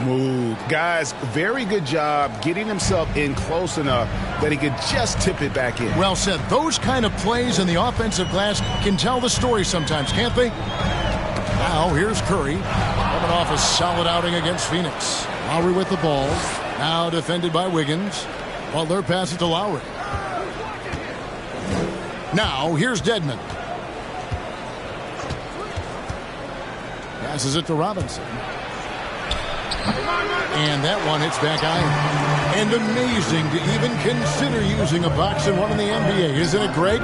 Smooth. Guys, very good job getting himself in close enough that he could just tip it back in. Well said. Those kind of plays in the offensive glass can tell the story sometimes, can't they? Now, here's Curry. Coming off a solid outing against Phoenix. Lowry with the ball. Now defended by Wiggins. Butler passes to Lowry. Now, here's Dedmon. Passes it to Robinson. And that one hits back iron. And amazing to even consider using a box and one in the NBA, isn't it, Greg?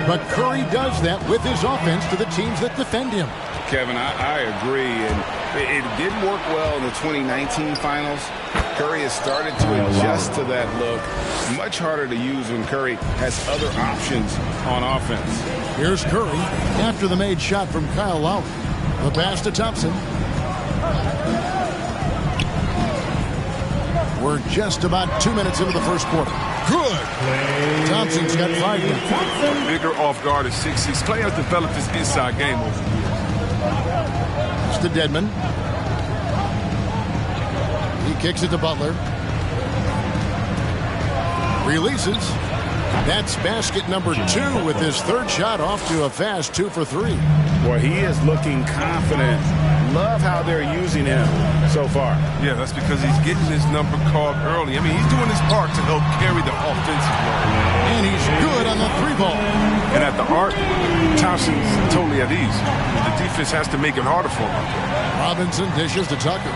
But Curry does that with his offense to the teams that defend him. Kevin, I agree. And it didn't work well in the 2019 finals. Curry has started to adjust to that look. Much harder to use when Curry has other options on offense. Here's Curry after the made shot from Kyle Lowry. The pass to Thompson. We're just about 2 minutes into the first quarter. Good. Thompson's got 5 minutes. Bigger off guard at 6'6". Players develop this inside game over the years. It's to Dedmon. He kicks it to Butler. Releases. That's basket number 2 with his third shot off to a fast 2 for 3. Boy, he is looking confident. Love how they're using him so far. Yeah, that's because he's getting his number called early. I mean, he's doing his part to help carry the offensive load. And he's good on the 3-ball. And at the arc, Thompson's totally at ease. The defense has to make it harder for him. Robinson dishes to Tucker.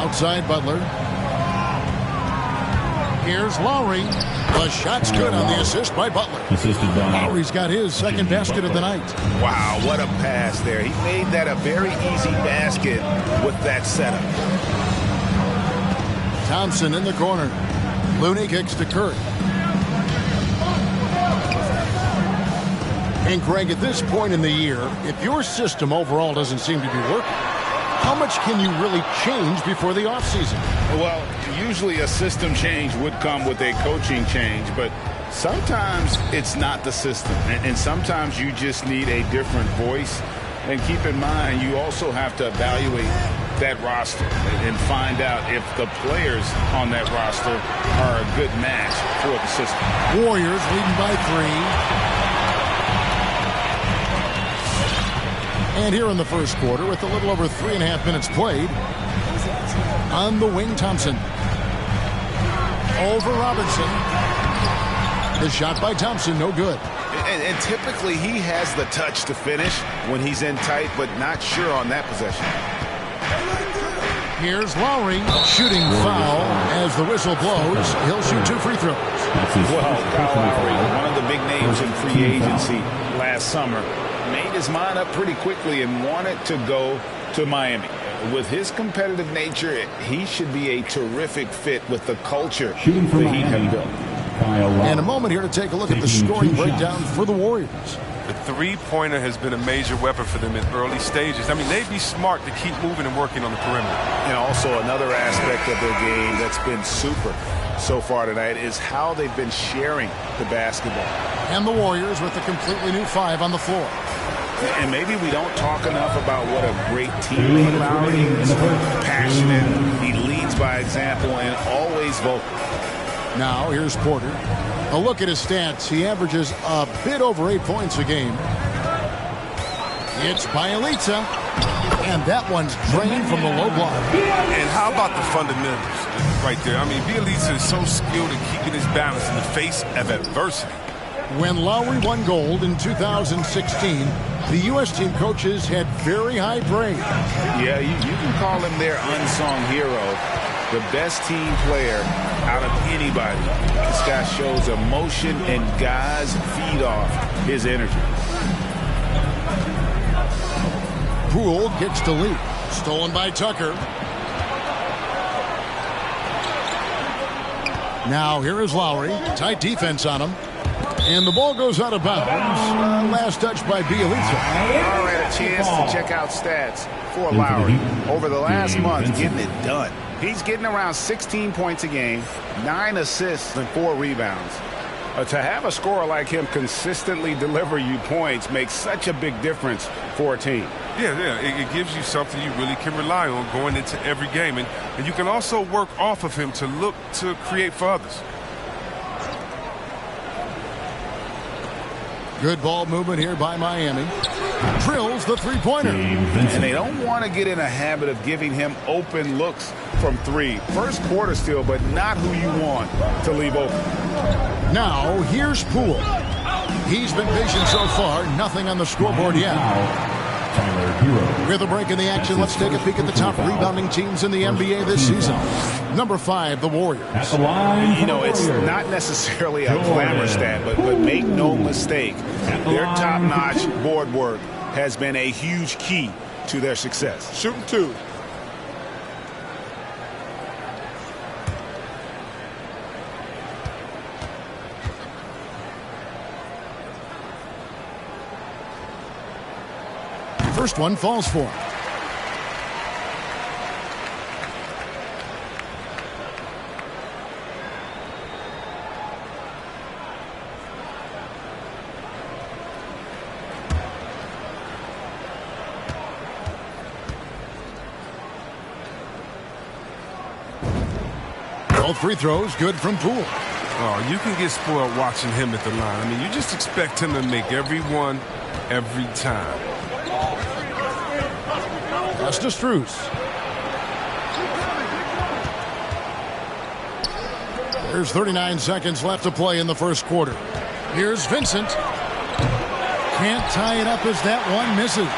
Outside Butler. Here's Lowry. The shot's good on the assist by Butler. Lowry's got his second basket of the night. Wow, what a pass there. He made that a very easy basket with that setup. Thompson in the corner. Looney kicks to Curry. And Greg, at this point in the year, if your system overall doesn't seem to be working, how much can you really change before the offseason? Well, usually a system change would come with a coaching change, but sometimes it's not the system. And sometimes you just need a different voice. And keep in mind, you also have to evaluate that roster and find out if the players on that roster are a good match for the system. Warriors leading by 3. And here in the first quarter, with a little over 3.5 minutes played, on the wing, Thompson. Over Robinson. The shot by Thompson, no good. And typically he has the touch to finish when he's in tight, but not sure on that possession. Here's Lowry, shooting foul as the whistle blows. He'll shoot 2 free throws. Well, Kyle Lowry, one of the big names in free agency last summer, made his mind up pretty quickly and wanted to go to Miami. With his competitive nature, he should be a terrific fit with the culture that he has built. And a moment here to take a look at the scoring breakdown for the Warriors. The three-pointer has been a major weapon for them in early stages. I mean, they'd be smart to keep moving and working on the perimeter. And also another aspect of their game that's been super so far tonight is how they've been sharing the basketball. And the Warriors with a completely new 5 on the floor. And maybe we don't talk enough about what a great teammate Lowry is. Passionate, he leads by example, and always vocal. Now here's Porter. A look at his stats. He averages a bit over 8 points a game. It's Bielitsa, and that one's drained from the low block. And how about the fundamentals right there? I mean, Bielitsa is so skilled at keeping his balance in the face of adversity. When Lowry won gold in 2016, the U.S. team coaches had very high praise. Yeah, you can call him their unsung hero, the best team player out of anybody. This guy shows emotion, and guys feed off his energy. Poole gets to lead. Stolen by Tucker. Now here is Lowry. Tight defense on him. And the ball goes out of bounds. Last touch by Bjelica. All right, a chance to check out stats for Lowry. Over the last month, getting it done. He's getting around 16 points a game, 9 assists, and 4 rebounds. To have a scorer like him consistently deliver you points makes such a big difference for a team. Yeah, it gives you something you really can rely on going into every game. And you can also work off of him to look to create for others. Good ball movement here by Miami. Drills the three-pointer. And they don't want to get in a habit of giving him open looks from 3. First quarter still, but not who you want to leave open. Now, here's Poole. He's been patient so far. Nothing on the scoreboard yet. With a break in the action, let's take a peek at the top rebounding teams in the NBA this season. Number 5, the Warriors. You know, it's not necessarily a glamour stat, but make no mistake, their top-notch board work has been a huge key to their success. Shooting 2. First one falls for him. Both free throws good from Poole. Oh, you can get spoiled watching him at the line. I mean, you just expect him to make every one every time. Pass to Strus. There's 39 seconds left to play in the first quarter. Here's Vincent. Can't tie it up as that one misses.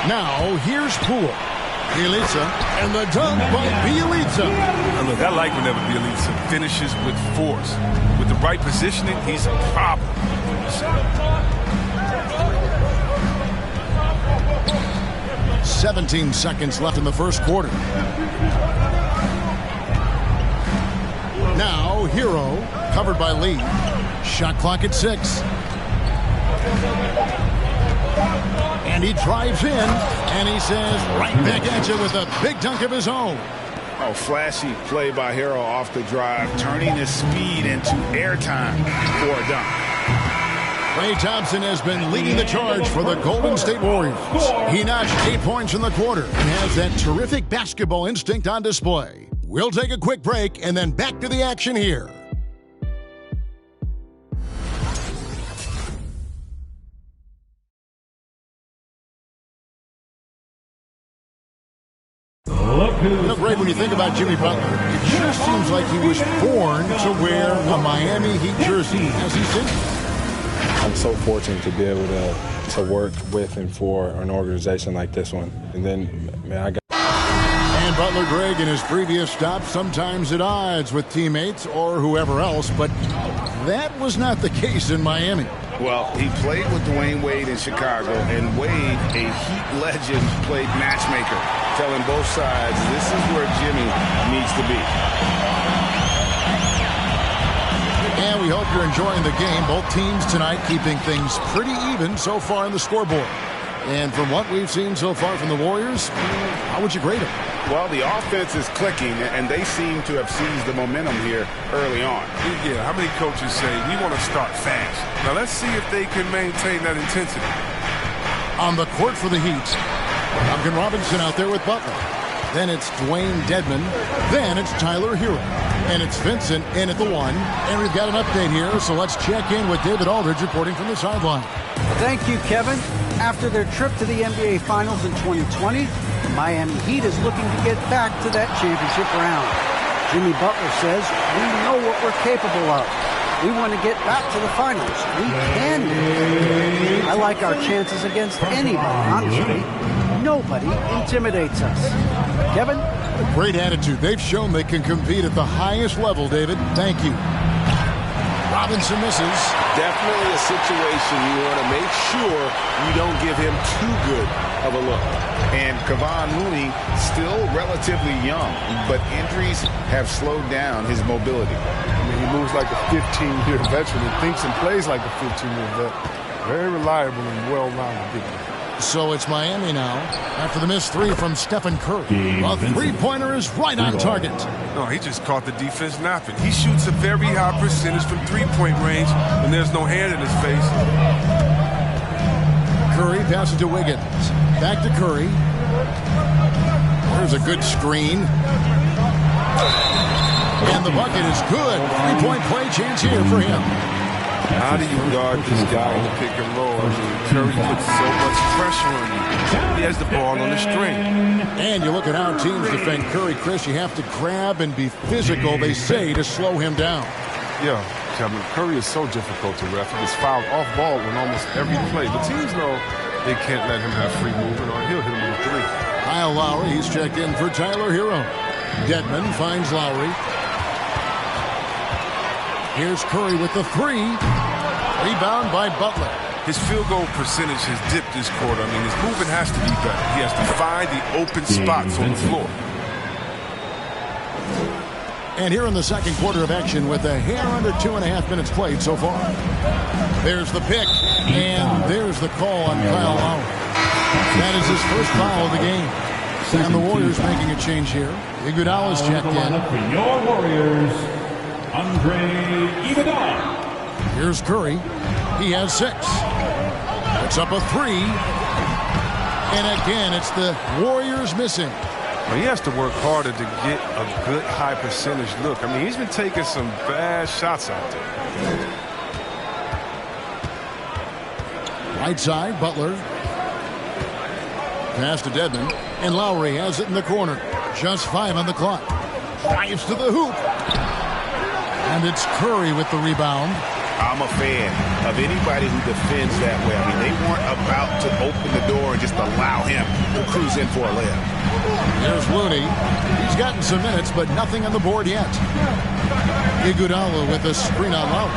Now here's Poole. Bjelica and the dunk by Bjelica. Look, I like whenever Bjelica finishes with force. With the right positioning, he's a problem. 17 seconds left in the first quarter. Now, Hero, covered by Lee. Shot clock at 6. And he drives in, and he says, right back at you with a big dunk of his own. Oh, flashy play by Hero off the drive, turning his speed into airtime for a dunk. Klay Thompson has been leading the charge for the Golden State Warriors. He notched 8 points in the quarter and has that terrific basketball instinct on display. We'll take a quick break and then back to the action here. Greg, when you think about Jimmy Butler, it sure seems like he was born to wear a Miami Heat jersey. Has he seen? I'm so fortunate to be able to work with and for an organization like this one. And then, man, I got... And Butler, Greg, in his previous stop, sometimes at odds with teammates or whoever else, but that was not the case in Miami. Well, he played with Dwayne Wade in Chicago, and Wade, a Heat legend, played matchmaker, telling both sides this is where Jimmy needs to be. And we hope you're enjoying the game. Both teams tonight keeping things pretty even so far in the scoreboard. And from what we've seen so far from the Warriors, how would you grade them? Well, the offense is clicking, and they seem to have seized the momentum here early on. Yeah, how many coaches say, we want to start fast? Now, let's see if they can maintain that intensity. On the court for the Heat, Duncan Robinson out there with Butler. Then it's Dwayne Dedmon. Then it's Tyler Hero. And it's Vincent in at the 1. And we've got an update here, so let's check in with David Aldridge reporting from the sideline. Thank you, Kevin. After their trip to the NBA Finals in 2020, the Miami Heat is looking to get back to that championship round. Jimmy Butler says, we know what we're capable of. We want to get back to the finals. We can do it. I like our chances against anybody, honestly. Nobody intimidates us. Kevin? Great attitude. They've shown they can compete at the highest level, David. Thank you. Robinson misses. Definitely a situation you want to make sure you don't give him too good of a look. And Kevon Looney still relatively young, but injuries have slowed down his mobility. I mean, he moves like a 15-year veteran and thinks and plays like a 15-year vet. Very reliable and well-rounded big man. So it's Miami now after the missed three from Stephen Curry. A three-pointer is right on target. No, he just caught the defense napping. He shoots a very high percentage from three-point range, and there's no hand in his face. Curry passes to Wiggins. Back to Curry. There's a good screen. And the bucket is good. Three-point play chance here for him. How do you guard this guy in the pick and roll? I mean, Curry puts so much pressure on you. He has the ball on the string. And you look at how teams defend Curry, Chris. You have to grab and be physical, they say, to slow him down. Yeah, Kevin, Curry is so difficult to ref. He gets fouled off ball in almost every play. The teams know they can't let him have free movement or he'll hit him with a three. Kyle Lowry, he's checked in for Tyler Hero. Dedmon finds Lowry. Here's Curry with the three. Rebound by Butler. His field goal percentage has dipped this quarter. I mean, his movement has to be better. He has to find the open spots on the floor. And here in the second quarter of action with a hair under 2.5 minutes played so far. There's the pick, and there's the call on Kyle Lowry. That is his first foul of the game. And the Warriors making a change here. Iguodala's checked in. For your Warriors, Andre Iguodala. Here's Curry. He has 6. Puts up a 3. And again, it's the Warriors missing. Well, he has to work harder to get a good high percentage look. I mean, he's been taking some bad shots out there. Right side, Butler. Pass to Dedmon. And Lowry has it in the corner. Just 5 on the clock. Drives to the hoop. And it's Curry with the rebound. I'm a fan of anybody who defends that way. I mean, they weren't about to open the door and just allow him to cruise in for a layup. There's Looney. He's gotten some minutes, but nothing on the board yet. Iguodala with a screen on Lowry.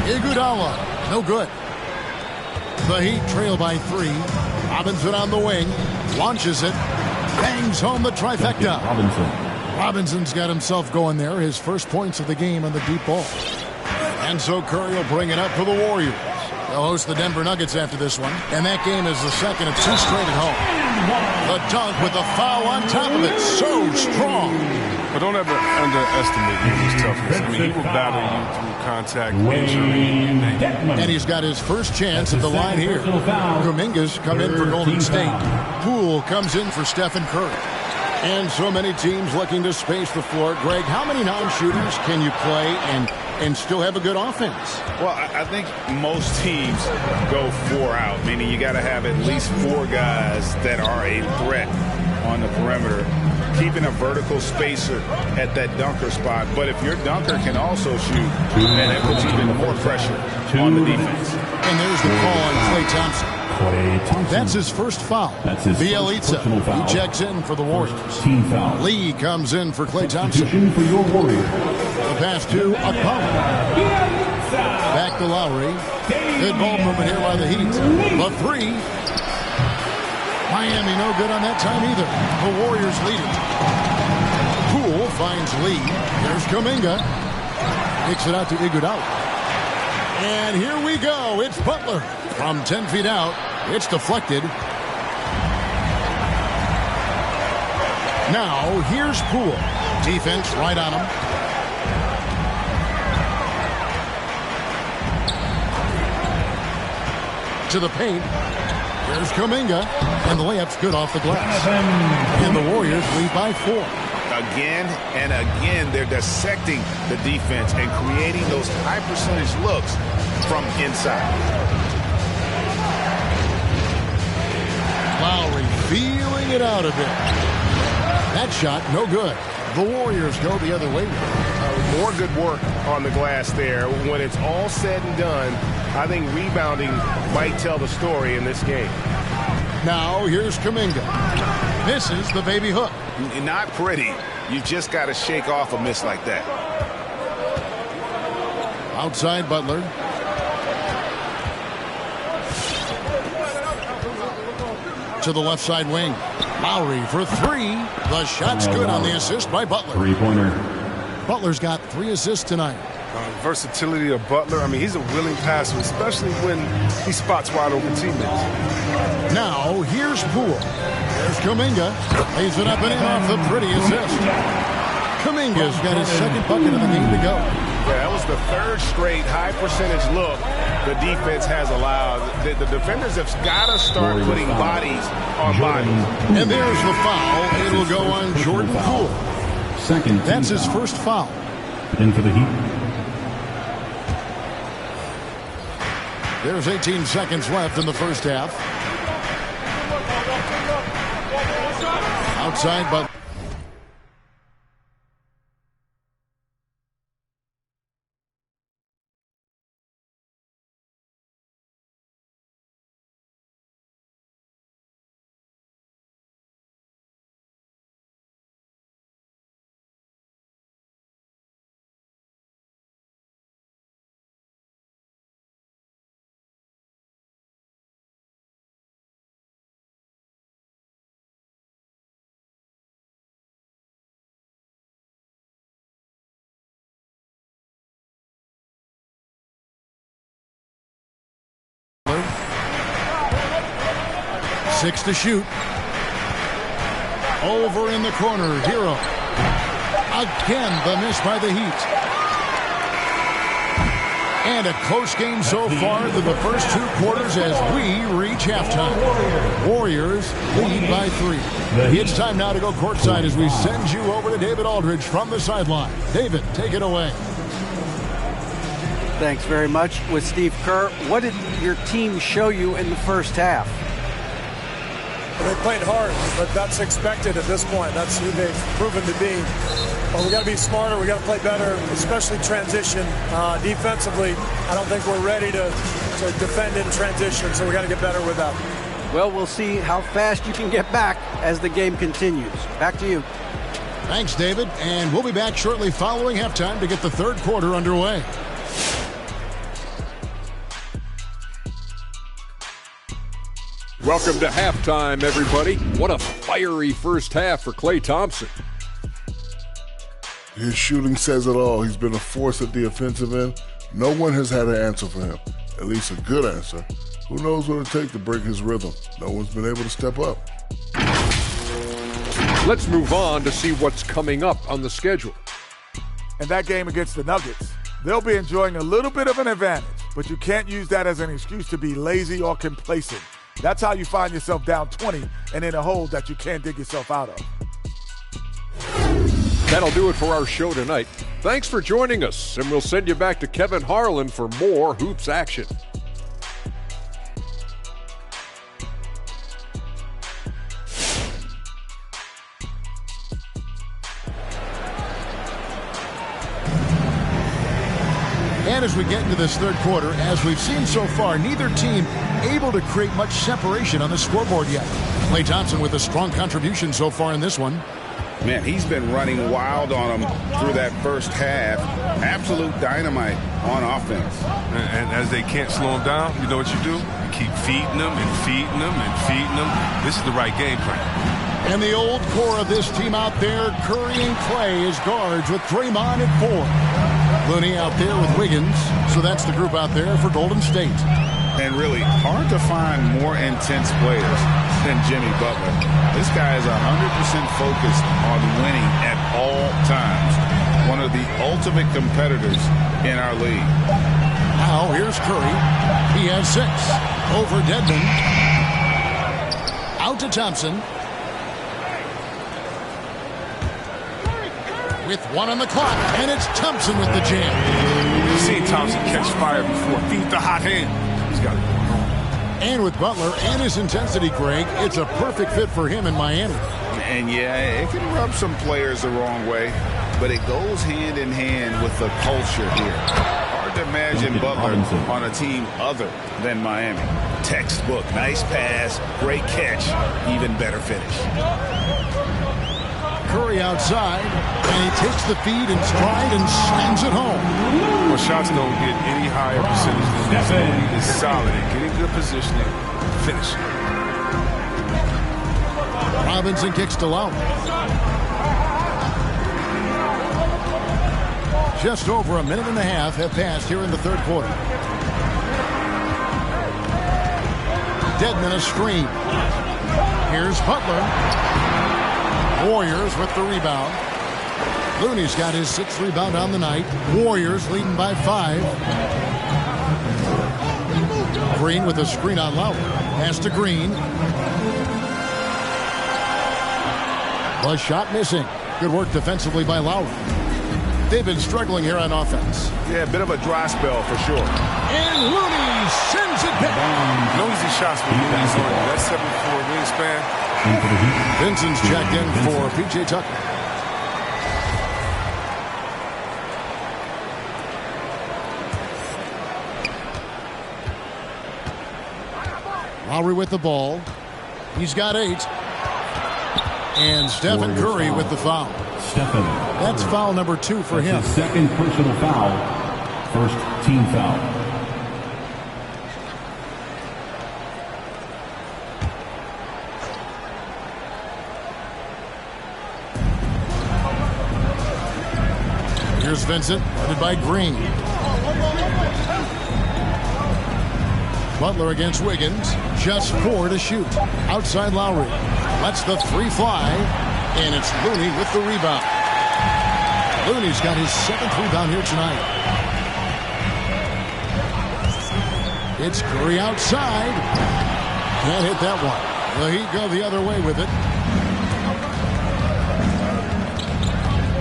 Iguodala, no good. The Heat trail by 3. Robinson on the wing. Launches it. Bangs home the trifecta. Robinson's got himself going there. His first points of the game on the deep ball. And so Curry will bring it up for the Warriors. They'll host the Denver Nuggets after this one. And that game is the second of 2 straight at home. The dunk with a foul on top of it. So strong. But don't ever underestimate his toughness. I mean, he will battle you through contact, injury, and he's got his first chance at the line here. Kuminga's come in for Golden State. Poole comes in for Stephen Curry. And so many teams looking to space the floor. Greg, how many non-shooters can you play and still have a good offense? Well, I think most teams go 4 out, meaning you got to have at least 4 guys that are a threat on the perimeter, keeping a vertical spacer at that dunker spot. But if your dunker can also shoot, then it puts even more pressure on the defense. And there's the call on Klay Thompson. That's his first foul. Bielitsa, he checks in for the Warriors. Team foul. Lee comes in for Klay Thompson. For your Warriors. The pass to Akpom. Back to Lowry. Good ball movement here by the Heat. The 3. Miami no good on that time either. The Warriors lead it. Poole finds Lee. There's Kuminga. Kicks it out to Iguodala. And here we go. It's Butler. From 10 feet out, it's deflected. Now, here's Poole. Defense right on him. To the paint. There's Kuminga. And the layup's good off the glass. And the Warriors lead by 4. Again and again, they're dissecting the defense and creating those high percentage looks from inside. Lowry feeling it out a bit. That shot, no good. The Warriors go the other way. More good work on the glass there. When it's all said and done, I think rebounding might tell the story in this game. Now, here's Kuminga. Misses the baby hook. Not pretty. You just got to shake off a miss like that. Outside Butler. To the left side wing. Lowry for three. The shot's good on the assist by Butler. Three-pointer. Butler's got 3 assists tonight. Versatility of Butler. I mean, he's a willing passer, especially when he spots wide open teammates. Now, here's Poole. There's Kuminga. Lays it up and in off the pretty assist. Kuminga's got his second bucket of the game to go. Yeah, that was the 3rd straight high-percentage look the defense has allowed. The defenders have got to start putting bodies on bodies. And there's the foul. It'll go on Jordan Poole. That's his first foul. In for the Heat. There's 18 seconds left in the first half. Outside, but six to shoot. Over in the corner, Hero. Again, the miss by the Heat. And a close game so far through the first 2 quarters as we reach halftime. Warriors lead by 3. It's time now to go courtside as we send you over to David Aldridge from the sideline. David, take it away. Thanks very much. With Steve Kerr, what did your team show you in the first half? They played hard, but that's expected at this point. That's who they've proven to be. But we got to be smarter. We got to play better, especially transition. Defensively, I don't think we're ready to defend in transition, so we got to get better with that. Well, we'll see how fast you can get back as the game continues. Back to you. Thanks, David. And we'll be back shortly following halftime to get the 3rd quarter underway. Welcome to halftime, everybody. What a fiery first half for Klay Thompson. His shooting says it all. He's been a force at the offensive end. No one has had an answer for him, at least a good answer. Who knows what it'll take to break his rhythm? No one's been able to step up. Let's move on to see what's coming up on the schedule. In that game against the Nuggets, they'll be enjoying a little bit of an advantage, but you can't use that as an excuse to be lazy or complacent. That's how you find yourself down 20 and in a hole that you can't dig yourself out of. That'll do it for our show tonight. Thanks for joining us, and we'll send you back to Kevin Harlan for more Hoops action. And as we get into this 3rd quarter, as we've seen so far, neither team able to create much separation on the scoreboard yet. Klay Thompson with a strong contribution so far in this one. Man, he's been running wild on them through that first half. Absolute dynamite on offense. And as they can't slow him down, you know what you do? You keep feeding them and feeding them and feeding them. This is the right game plan. And the old core of this team out there, Curry and Klay as guards with Draymond at 4. Looney out there with Wiggins. So that's the group out there for Golden State. And really hard to find more intense players than Jimmy Butler. This guy is 100% focused on winning at all times. One of the ultimate competitors in our league. Now here's Curry. He has 6. Over Dedmon. Out to Thompson. With 1 on the clock, and it's Thompson with the jam. You've seen Thompson catch fire before. Feed the hot hand. He's got it going on. And with Butler and his intensity, Greg, it's a perfect fit for him in Miami. And yeah, it can rub some players the wrong way, but it goes hand in hand with the culture here. Hard to imagine Butler on a team other than Miami. Textbook, nice pass, great catch, even better finish. Curry outside, and he takes the feed in stride and slams it home. Well, shots don't get any higher percentage than this. He is solid at getting good positioning, finishing. Robinson kicks to Lowry. Just over a minute and a half have passed here in the third quarter. Dedmon a screen. Here's Butler. Warriors with the rebound. Looney's got his 6th rebound on the night. Warriors leading by 5. Green with a screen on Lowry. Pass to Green. The shot missing. Good work defensively by Lowry. They've been struggling here on offense. Yeah, a bit of a dry spell for sure. And Looney sends it back. No easy shots for Looney's on you. That's 7'4" wingspan. Vincent's checked in for P.J. Tucker. Lowry with the ball. He's got 8. And Stephen Curry with the foul. That's foul number 2 for him. His second personal foul. First team foul. Here's Vincent, headed by Green. Butler against Wiggins. Just 4 to shoot. Outside Lowry. Lets the 3 fly. And it's Looney with the rebound. Looney's got his 7th rebound here tonight. It's Curry outside. Can't hit that one. The Heat go the other way with it.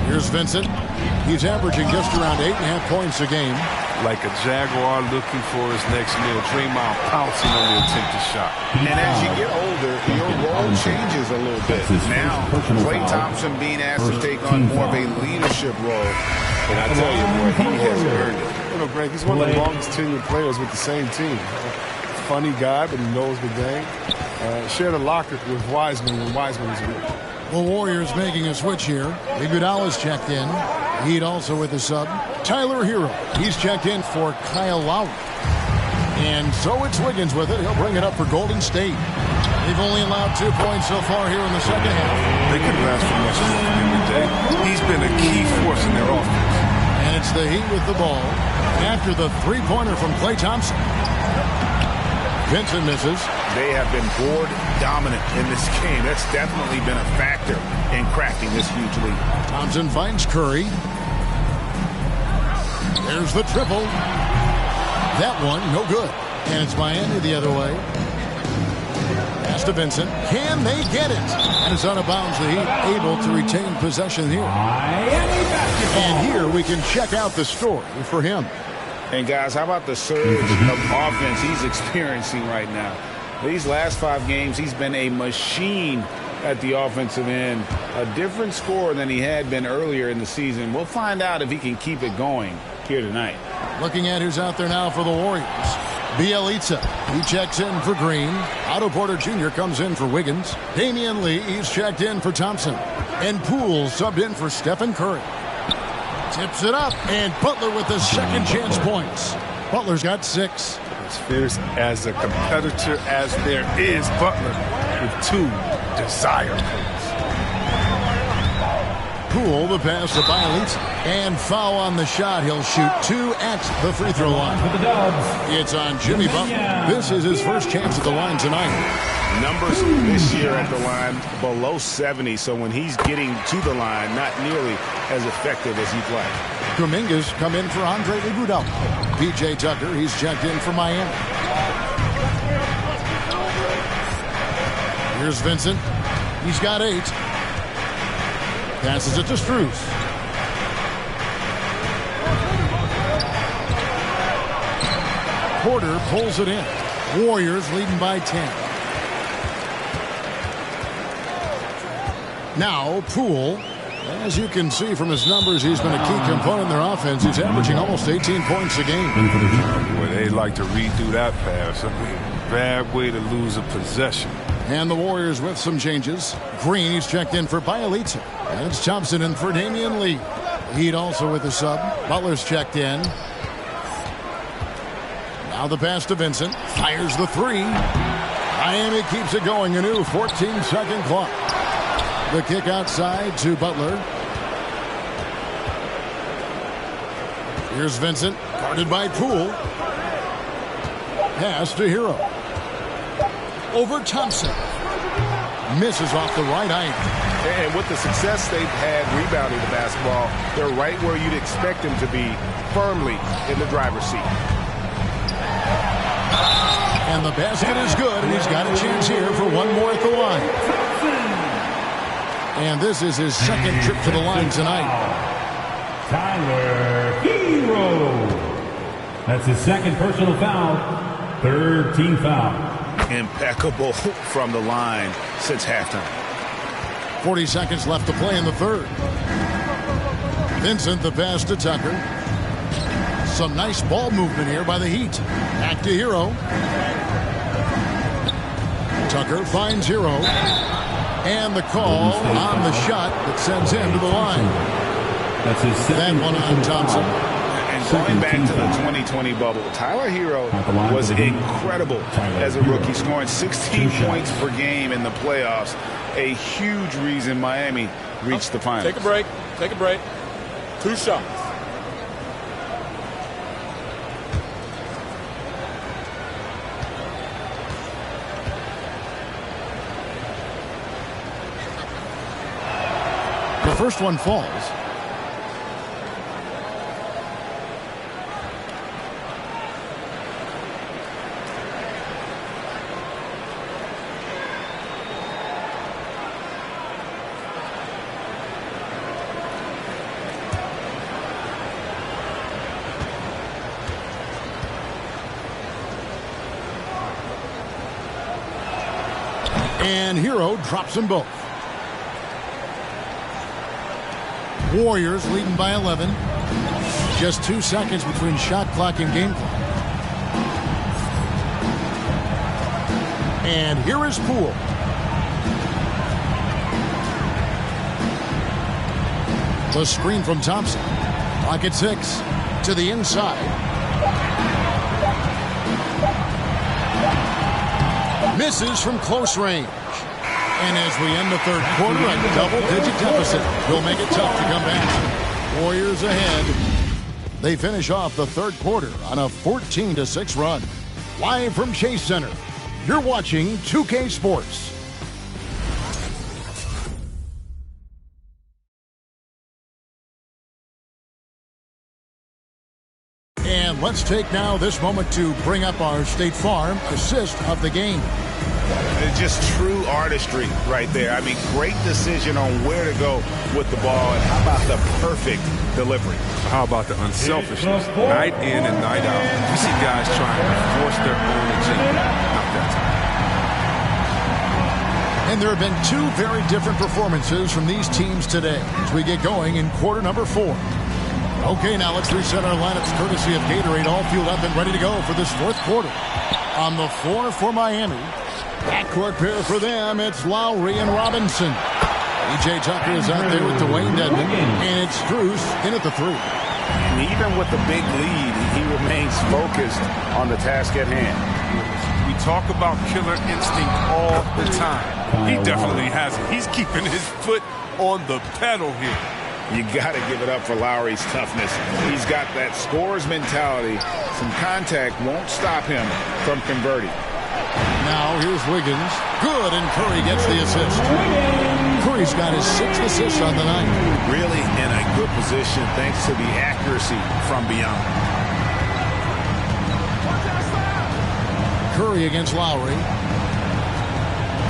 Here's Vincent. He's averaging just around 8.5 points a game. Like a Jaguar looking for his next meal. Draymond pouncing on the attempted shot. And as you get older, your role changes a little bit. Now, Klay Thompson being asked to take on more of a leadership role. And I tell you, boy, he has earned it. You know, Greg, he's one of the longest tenured players with the same team. Funny guy, but he knows the game. Shared a locker with Wiseman when Wiseman was a rookie. The Warriors making a switch here. Iguodala's checked in. Heat also with the sub. Tyler Hero. He's checked in for Kyle Lowry. And so it's Wiggins with it. He'll bring it up for Golden State. They've only allowed 2 points so far here in the second half. They couldn't last for much more from him today. He's been a key force in their offense. And it's the Heat with the ball. After the 3-pointer from Klay Thompson. Vincent misses. They have been board dominant in this game. That's definitely been a factor in cracking this huge lead. Thompson finds Curry. There's the triple. That one, no good. And it's Miami the other way. Pass to Vincent. Can they get it? And it's out of bounds. The Heat able to retain possession here. And here we can check out the story for him. And guys, how about the surge of offense he's experiencing right now? These last 5 games, he's been a machine at the offensive end. A different scorer than he had been earlier in the season. We'll find out if he can keep it going here tonight. Looking at who's out there now for the Warriors. Bielitsa, he checks in for Green. Otto Porter Jr. comes in for Wiggins. Damian Lee, he's checked in for Thompson. And Poole subbed in for Stephen Curry. Tips it up, and Butler with the second chance points. Butler's got 6. As fierce as a competitor as there is, Butler with 2 desire points. Poole, the pass to Bielitsa. And foul on the shot. He'll shoot 2 at the free throw line. It's on Jimmy Butler. This is his first chance at the line tonight. Numbers this year at the line below 70, so when he's getting to the line, not nearly as effective as he'd like. Kuminga's come in for Andre Iguodala. P.J. Tucker, he's checked in for Miami. Here's Vincent. He's got 8. Passes it to Strus. Porter pulls it in. Warriors leading by 10. Now, Poole, as you can see from his numbers, he's been a key component in their offense. He's averaging almost 18 points a game. Boy, they like to redo that pass. I mean, bad way to lose a possession. And the Warriors with some changes. Green, he's checked in for Bielitsa. And it's Thompson in for Damian Lee. Heat also with a sub. Butler's checked in. Now the pass to Vincent. Fires the three. Miami keeps it going. A new 14-second clock. The kick outside to Butler. Here's Vincent. Guarded by Poole. Pass to Hero. Over Thompson. Misses off the right eye. And with the success they've had rebounding the basketball, they're right where you'd expect them to be, firmly in the driver's seat. And the basket is good, and he's got a chance here for one more at the line. And this is his second trip to the line tonight. Tyler Hero. That's his second personal foul. Third team foul. Impeccable from the line since halftime. 40 seconds left to play in the third. Vincent, the pass to Tucker. Some nice ball movement here by the Heat. Back to Hero. Tucker finds Hero. And the call on the shot that sends him to the line. That's his second. That one on Thompson. And going back to the 2020 bubble, Tyler Hero was incredible as a rookie, scoring 16 points per game in the playoffs. A huge reason Miami reached the finals. Take a break. Take a break. 2 shots. The first one falls. And Hero drops them both. Warriors leading by 11. Just 2 seconds between shot clock and game clock. And here is Poole. The screen from Thompson. Clock at 6. To the inside. Misses from close range. And as we end the third quarter, a double-digit deficit will make it tough to come back. Warriors ahead. They finish off the third quarter on a 14-6 run. Live from Chase Center, you're watching 2K Sports. And let's take now this moment to bring up our State Farm assist of the game. It's just true artistry right there. I mean, great decision on where to go with the ball, and how about the perfect delivery? How about the unselfishness? Night in and night out. You see guys trying to force their own agenda. Not that time. And there have been 2 very different performances from these teams today as we get going in quarter number 4. Okay, now let's reset our lineups courtesy of Gatorade, all fueled up and ready to go for this fourth quarter. On the floor for Miami, backcourt pair for them, it's Lowry and Robinson. E.J. Tucker is out there with Dwayne Dedmon, and it's Strus in at the 3. And even with the big lead, he remains focused on the task at hand. We talk about killer instinct all the time. He definitely has it. He's keeping his foot on the pedal here. You got to give it up for Lowry's toughness. He's got that scorer's mentality. Some contact won't stop him from converting. Now here's Wiggins. Good, and Curry gets the assist. Curry's got his 6th assist on the night. Really in a good position thanks to the accuracy from beyond. Curry against Lowry.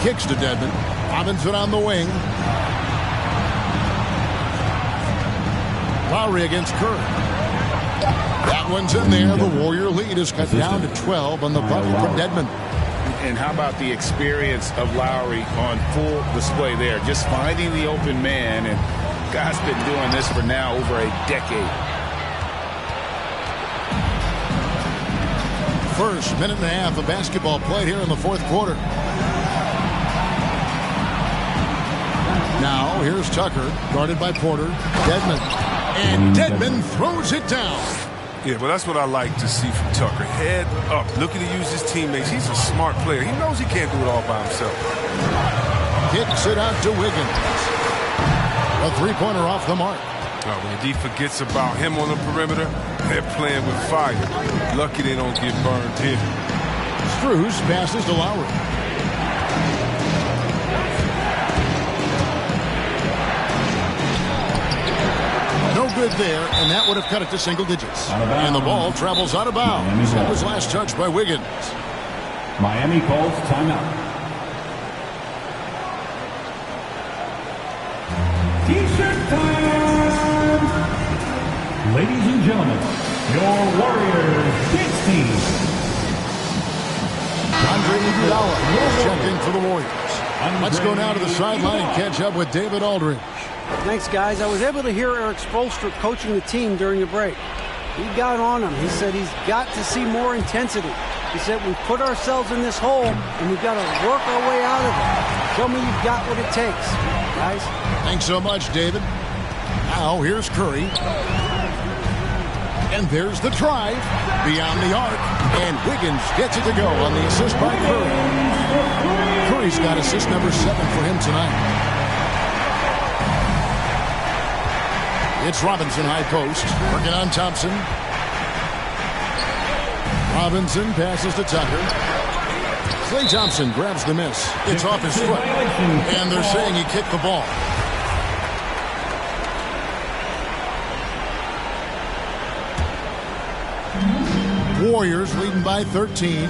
Kicks to Dedmon. Robinson on the wing. Lowry against Curry. That one's in there. The Warrior lead is cut down to 12 on the bucket from Dedmon. And how about the experience of Lowry on full display there? Just finding the open man, and guy's been doing this for now over a decade. First minute and a half of basketball played here in the fourth quarter. Now here's Tucker, guarded by Porter. Dedmon. And Dedmon throws it down. Yeah, well, that's what I like to see from Tucker. Head up, looking to use his teammates. He's a smart player. He knows he can't do it all by himself. Kicks it out to Wiggins. A three-pointer off the mark. When the D forgets about him on the perimeter, they're playing with fire. Lucky they don't get burned here. Strus passes to Lowry. No good there, and that would have cut it to single digits. And the ball travels out of bounds. That was last touched by Wiggins. Miami calls timeout. T-shirt time! Ladies and gentlemen, your Warriors dance team. Andre Iguodala checking for the Warriors. Let's go now to the sideline and catch up with David Aldridge. Thanks, guys. I was able to hear Eric Spoelstra coaching the team during the break. He got on him. He said he's got to see more intensity. He said we put ourselves in this hole and we've got to work our way out of it. Show me you've got what it takes, guys. Thanks so much, David. Now here's Curry. And there's the drive beyond the arc. And Wiggins gets it to go on the assist by Curry. Curry's got assist number 7 for him tonight. It's Robinson high post. Working on Thompson. Robinson passes to Tucker. Klay Thompson grabs the miss. It's off his foot. And they're saying he kicked the ball. Warriors leading by 13.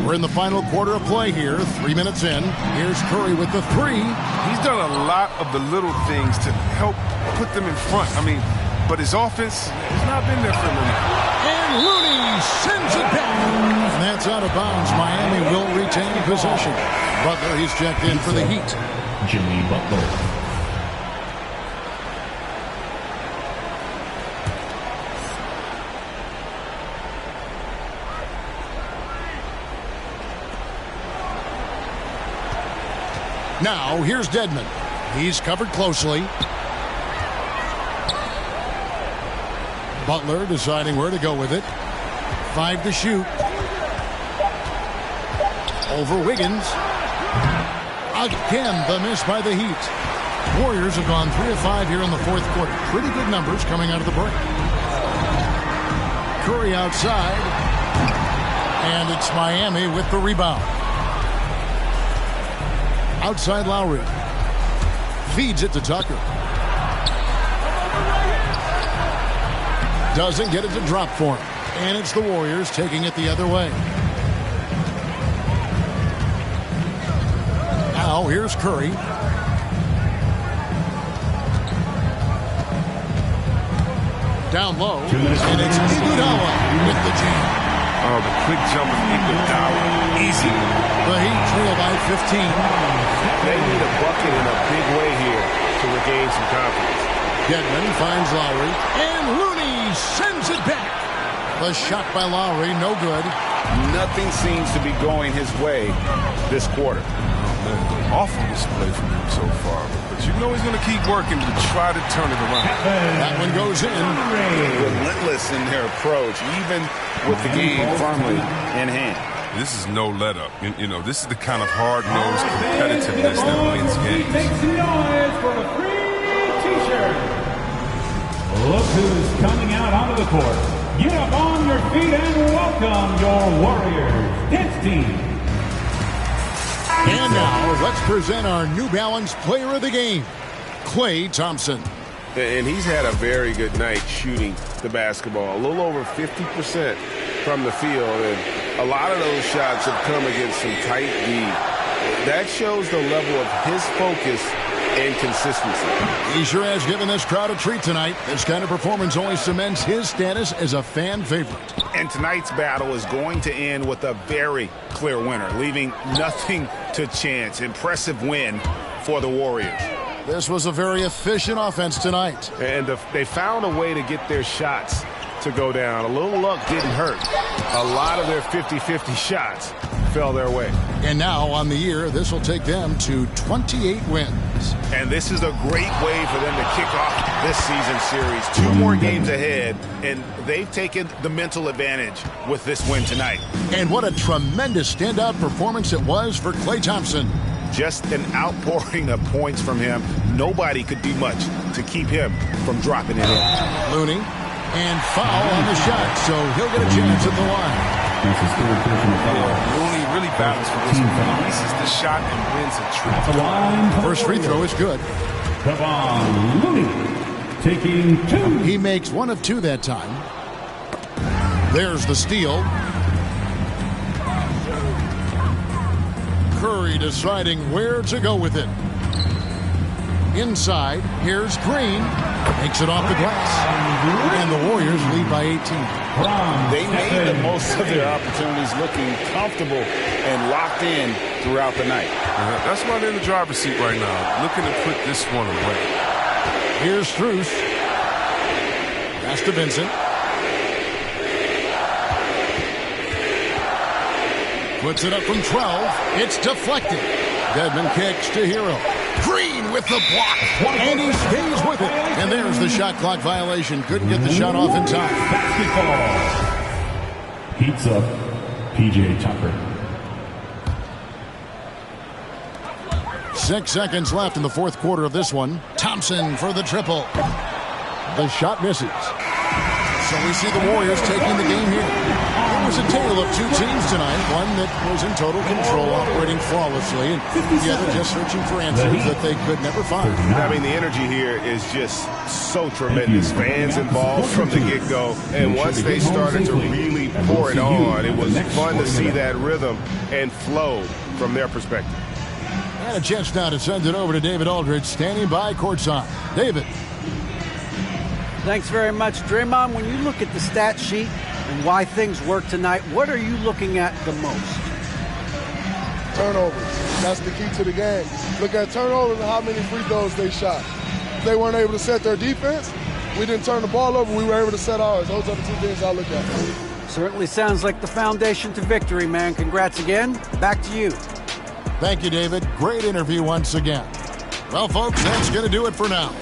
We're in the final quarter of play here. 3 minutes in. Here's Curry with the three. He's done a lot of the little things to help put them in front. But his offense has not been there for him. And Looney sends it back. And that's out of bounds. Miami will retain possession. Butler, he's checked in for the Heat. Jimmy Butler. Now, here's Dedmon. He's covered closely. Butler deciding where to go with it. 5 to shoot. Over Wiggins. Again, the miss by the Heat. Warriors have gone 3 of 5 here in the fourth quarter. Pretty good numbers coming out of the break. Curry outside. And it's Miami with the rebound. Outside Lowry. Feeds it to Tucker. Doesn't get it to drop for him. And it's the Warriors taking it the other way. Now here's Curry. Down low. And it's Iguodala with the jam. Oh, the quick jump of Iguodala. Easy. The Heat trail by 15. They need a bucket in a big way here to regain some confidence. Dedmon finds Lowry. And Looney sends it back. The shot by Lowry, no good. Nothing seems to be going his way this quarter. Awful display from him so far. But you know he's going to keep working to try to turn it around. That one goes in. Relentless in their approach, even with the game firmly in hand. This is no let-up. You know, this is the kind of hard-nosed competitiveness that wins games. Make some noise for a free T-shirt. Look who's coming out onto the court. Get up on your feet and welcome your Warriors dance team. And now, let's present our New Balance Player of the Game, Klay Thompson. And he's had a very good night shooting the basketball. A little over 50% from the field. And a lot of those shots have come against some tight D. That shows the level of his focus and consistency. He sure has given this crowd a treat tonight. This kind of performance only cements his status as a fan favorite. And tonight's battle is going to end with a very clear winner, leaving nothing to chance. Impressive win for the Warriors. This was a very efficient offense tonight. And they found a way to get their shots to go down. A little luck didn't hurt. A lot of their 50-50 shots fell their way. And now on the year, this will take them to 28 wins. And this is a great way for them to kick off this season series. 2 more games ahead, and they've taken the mental advantage with this win tonight. And what a tremendous standout performance it was for Klay Thompson. Just an outpouring of points from him. Nobody could do much to keep him from dropping it in. Looney, and foul on the shot, so he'll get a chance at the line. Looney really battles for this one. He releases the shot and wins a trip. First free throw is good. Kevon Looney taking 2. He makes 1 of 2 that time. There's the steal. Curry deciding where to go with it. Inside, here's Green. Makes it off the glass. And the Warriors lead by 18. They made the most of their opportunities, looking comfortable and locked in throughout the night. That's why they're in the driver's seat right now, looking to put this one away. Here's Strus. Pass to Vincent. Puts it up from 12. It's deflected. Dedmon kicks to Hero. Green with the block. And he stays with it. And there's the shot clock violation. Couldn't get the shot off in time. Basketball. Heats up P.J. Tucker. 6 seconds left in the fourth quarter of this one. Thompson for the triple. The shot misses. So we see the Warriors taking the game here. It was a tale of 2 teams tonight. One that was in total control, operating flawlessly, and the other just searching for answers that they could never find. I mean, the energy here is just so tremendous. Fans involved from the get-go, and once they started to really pour it on, it was fun to see that rhythm and flow from their perspective. And a chance now to send it over to David Aldridge, standing by courtside. David. Thanks very much, Draymond. When you look at the stat sheet and why things work tonight, what are you looking at the most? Turnovers. That's the key to the game. Look at turnovers and how many free throws they shot. If they weren't able to set their defense, we didn't turn the ball over, we were able to set ours. Those are the 2 things I look at. Certainly sounds like the foundation to victory, man. Congrats again. Back to you. Thank you, David. Great interview once again. Well, folks, that's going to do it for now.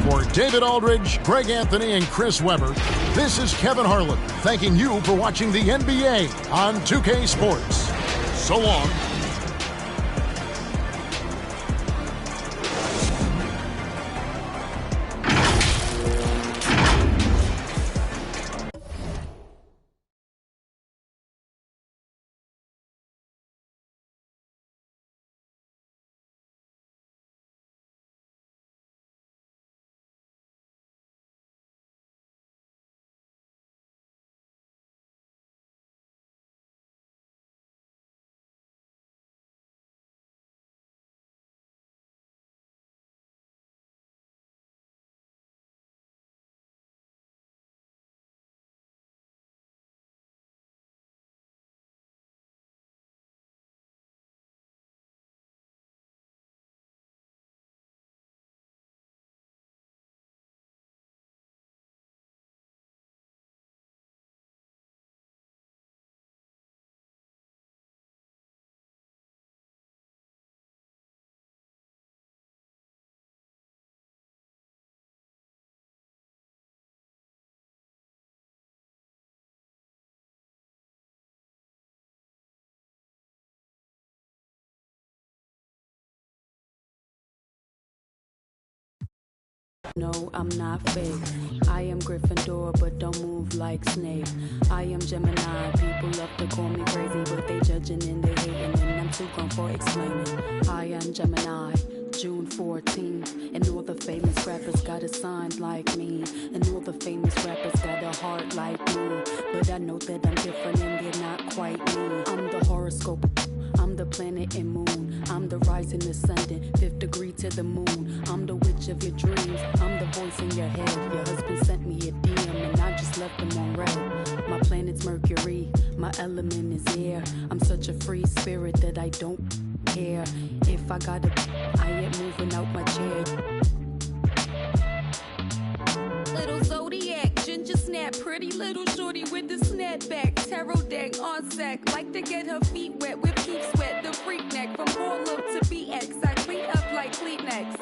For David Aldridge, Greg Anthony, and Chris Webber, this is Kevin Harlan thanking you for watching the NBA on 2K Sports. So long. No, I'm not fake. I am Gryffindor, but don't move like Snape. I am Gemini. People love to call me crazy, but they judging and they hating, and I'm too gone for explaining. I am Gemini, June 14th, and all the famous rappers got a sign like me, and all the famous rappers got a heart like me. But I know that I'm different and they're not quite me. I'm the horoscope. I'm the planet and moon. I'm the rising, ascending, 5th degree to the moon. I'm the witch of your dreams. I'm the voice in your head. Your husband sent me a DM and I just left him on red. My planet's Mercury. My element is air. I'm such a free spirit that I don't care. If I gotta, I ain't moving out my chair. Little Zodiac, ginger snap, pretty little shorty with the snapback, tarot deck on sack. Like to get her feet wet with peep sweat, the freak neck. From Harlem to BX, I clean up like Kleenex.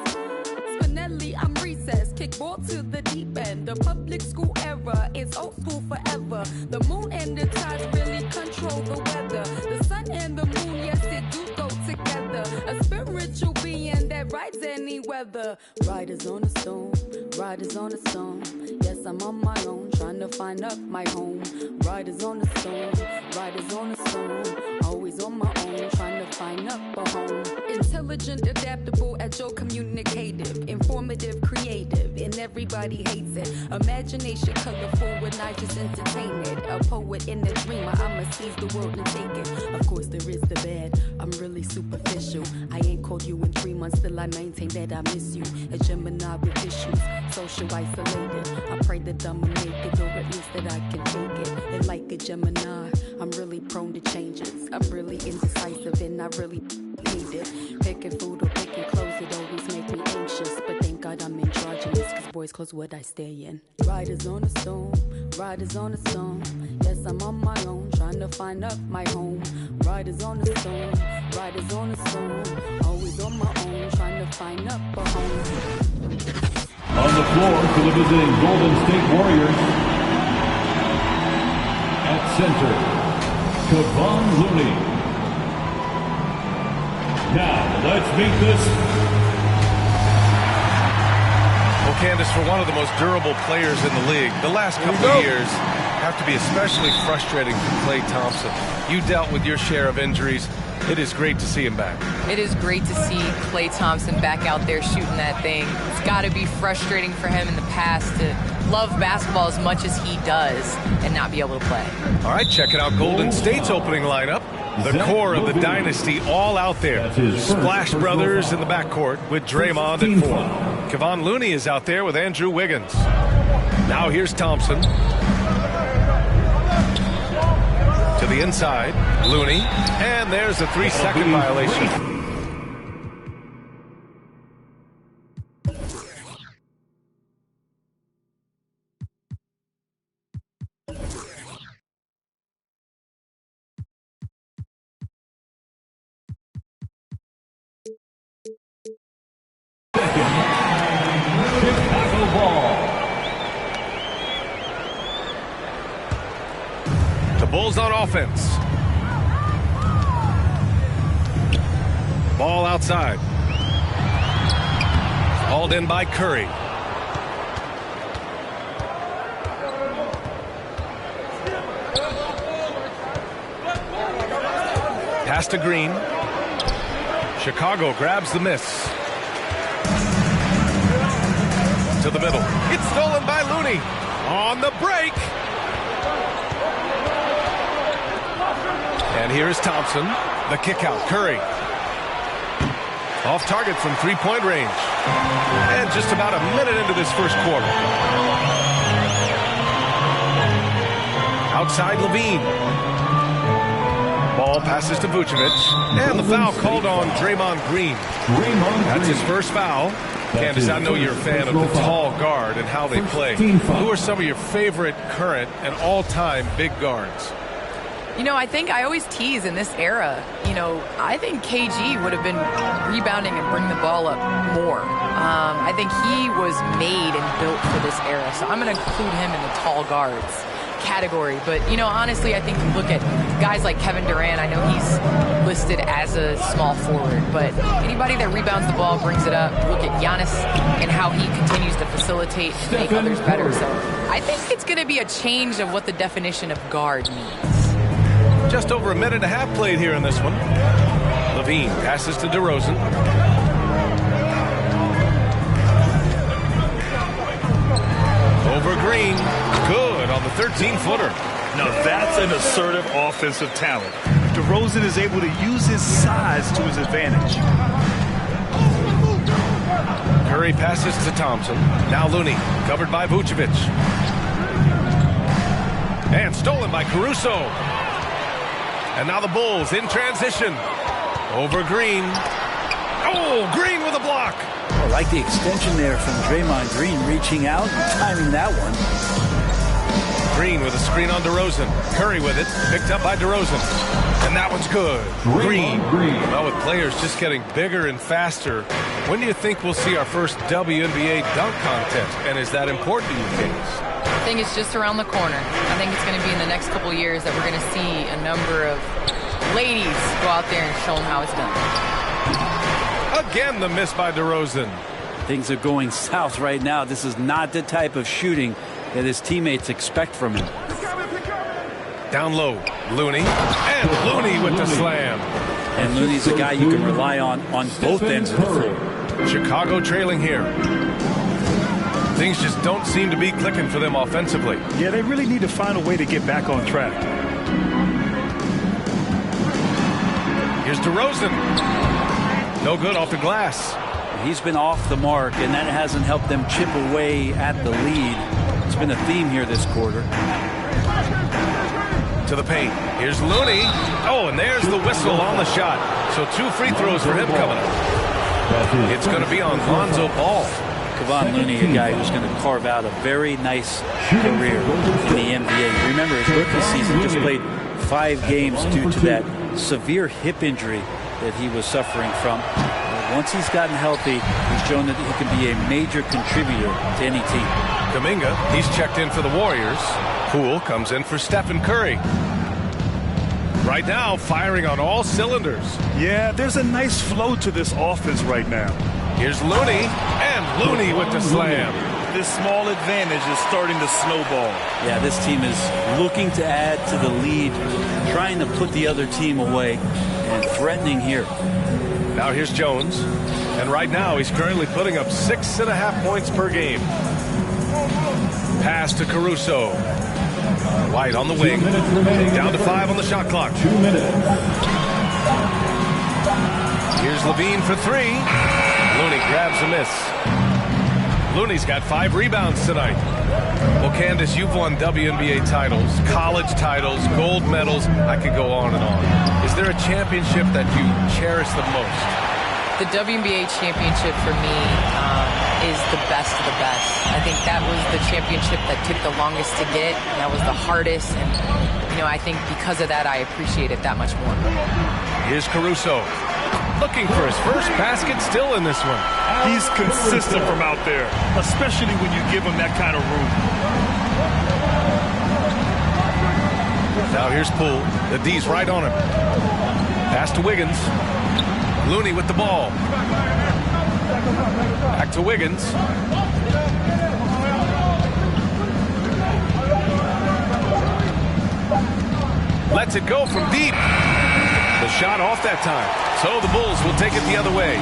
Spinelli, I'm recess, kickball to the deep end. The public school era, it's old school forever. The moon and the tides really control the weather. The sun and the moon, yes, it do go together. A spiritual being that rides any weather. Riders on a stone, riders on a stone. Yes, I'm on my own, trying to find up my home. Riders on a stone, riders on a stone. Always on my own, trying to find up a home. Intelligent, adaptable, agile, communicative, informative, creative, and everybody hates it. Imagination colorful when I just entertain it. A poet and a dreamer, I'ma seize the world and take it. Of course there is the bad, I'm really superficial. I ain't called you in 3 months, still I maintain that I miss you. A Gemini with issues, social isolated. I pray that I'ma make it, or at least that I can take it. And like a Gemini, I'm really prone to changes. I'm really indecisive and I really hate it. Picking food or picking clothes, it always make me anxious. But thank God I'm androgynous, cause boys clothes what I stay in. Riders on a stone, riders on a stone. Yes, I'm on my own, trying to find up my home. Riders on a stone, riders on a stone. Always on my own, trying to find up a home. On the floor for the visiting Golden State Warriors, at center, Kevon Looney. Now, let's meet this. Well, Candace, for one of the most durable players in the league, the last couple of years have to be especially frustrating for Klay Thompson. You dealt with your share of injuries. It is great to see him back. It is great to see Klay Thompson back out there shooting that thing. It's got to be frustrating for him in the past to love basketball as much as he does and not be able to play. All right, check it out. Golden State's opening lineup. The core of the dynasty all out there. Splash Brothers in the backcourt with Draymond at 4. Kevon Looney is out there with Andrew Wiggins. Now here's Thompson. To the inside, Looney. And there's a 3-second violation. Chicago ball. The Bulls on offense. Ball outside. Hauled in by Curry. Pass to Green. Chicago grabs the miss. To the middle. It's stolen by Looney. On the break. And here's Thompson. The kick out. Curry. Off target from three-point range. And just about a minute into this first quarter. Outside Levine. Ball passes to Vucevic. And the foul called on Draymond Green. That's his first foul. Candace, I know you're a fan of the tall guard and how they play. Who are some of your favorite current and all-time big guards? You know, I think I always tease in this era, you know, I think KG would have been rebounding and bring the ball up more. I think he was made and built for this era, so I'm going to include him in the tall guards category. But, you know, honestly, I think you look at guys like Kevin Durant. I know he's listed as a small forward, but anybody that rebounds the ball, brings it up. Look at Giannis and how he continues to facilitate and make others better. So I think it's going to be a change of what the definition of guard means. Just over a minute and a half played here in this one. Levine passes to DeRozan. Over Green. Good on the 13-footer. Now that's an assertive offensive talent. DeRozan is able to use his size to his advantage. Curry passes to Thompson. Now Looney, covered by Vucevic. And stolen by Caruso. And now the Bulls in transition. Over Green. Oh, Green with a block. I like the extension there from Draymond Green, reaching out and timing that one. Green with a screen on DeRozan. Curry with it, picked up by DeRozan. And that one's good. Green. Well, with players just getting bigger and faster, when do you think we'll see our first WNBA dunk contest? And is that important to you, Kings? I think it's just around the corner. I think it's going to be in the next couple years that we're going to see a number of ladies go out there and show them how it's done. Again, the miss by DeRozan. Things are going south right now. This is not the type of shooting that his teammates expect from him. Down low, Looney. And Looney with the slam. And Looney's a guy you can rely on both ends of the floor. Chicago trailing here. Things just don't seem to be clicking for them offensively. Yeah, they really need to find a way to get back on track. Here's DeRozan. No good off the glass. He's been off the mark, and that hasn't helped them chip away at the lead. It's been a theme here this quarter. To the paint. Here's Looney. Oh, and there's the whistle on the shot. So 2 free throws for him coming up. It's going to be on Lonzo Ball. Kevon Looney, a guy who's going to carve out a very nice career in the NBA. Remember, his rookie season just played 5 games due to that severe hip injury that he was suffering from. Once he's gotten healthy, he's shown that he can be a major contributor to any team. Kuminga, he's checked in for the Warriors. Poole comes in for Stephen Curry. Right now, firing on all cylinders. Yeah, there's a nice flow to this offense right now. Here's Looney, and Looney with the slam. This small advantage is starting to snowball. Yeah, this team is looking to add to the lead, trying to put the other team away, and threatening here. Now here's Jones, and right now he's currently putting up 6.5 points per game. Pass to Caruso. White on the wing, down to 5 on the shot clock. 2 minutes. Here's Levine for 3. Looney grabs a miss. Looney's got 5 rebounds tonight. Well, Candace, you've won WNBA titles, college titles, gold medals. I could go on and on. Is there a championship that you cherish the most? The WNBA championship for me is the best of the best. I think that was the championship that took the longest to get. That was the hardest. And, I think because of that, I appreciate it that much more. Here's Caruso. Looking for his first basket still in this one. He's consistent from out there, especially when you give him that kind of room. Now here's Poole. The D's right on him. Pass to Wiggins. Looney with the ball. Back to Wiggins. Lets it go from deep. The shot off that time. So the Bulls will take it the other way.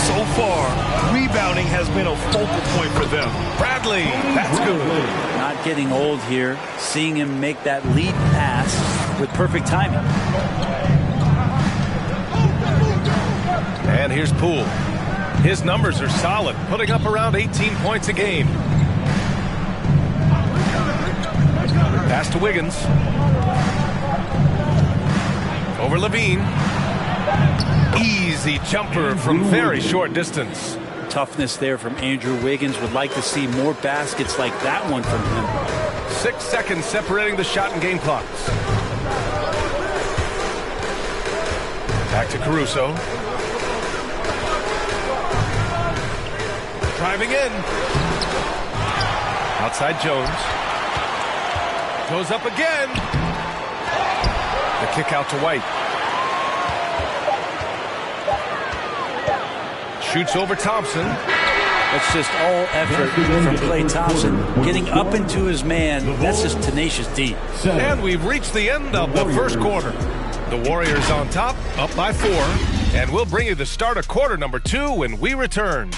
So far, rebounding has been a focal point for them. Bradley, that's good. Not getting old here. Seeing him make that lead pass with perfect timing. And here's Poole. His numbers are solid, putting up around 18 points a game. Pass to Wiggins. Over Levine. Easy jumper from very short distance. Toughness there from Andrew Wiggins. Would like to see more baskets like that one from him. 6 seconds separating the shot and game clocks. Back to Caruso. Driving in. Outside Jones. Goes up again. The kick out to White. Shoots over Thompson. That's just all effort from Klay Thompson. Getting up into his man, that's just tenacious D. And we've reached the end of the first quarter. The Warriors on top, up by 4. And we'll bring you the start of quarter number 2 when we return.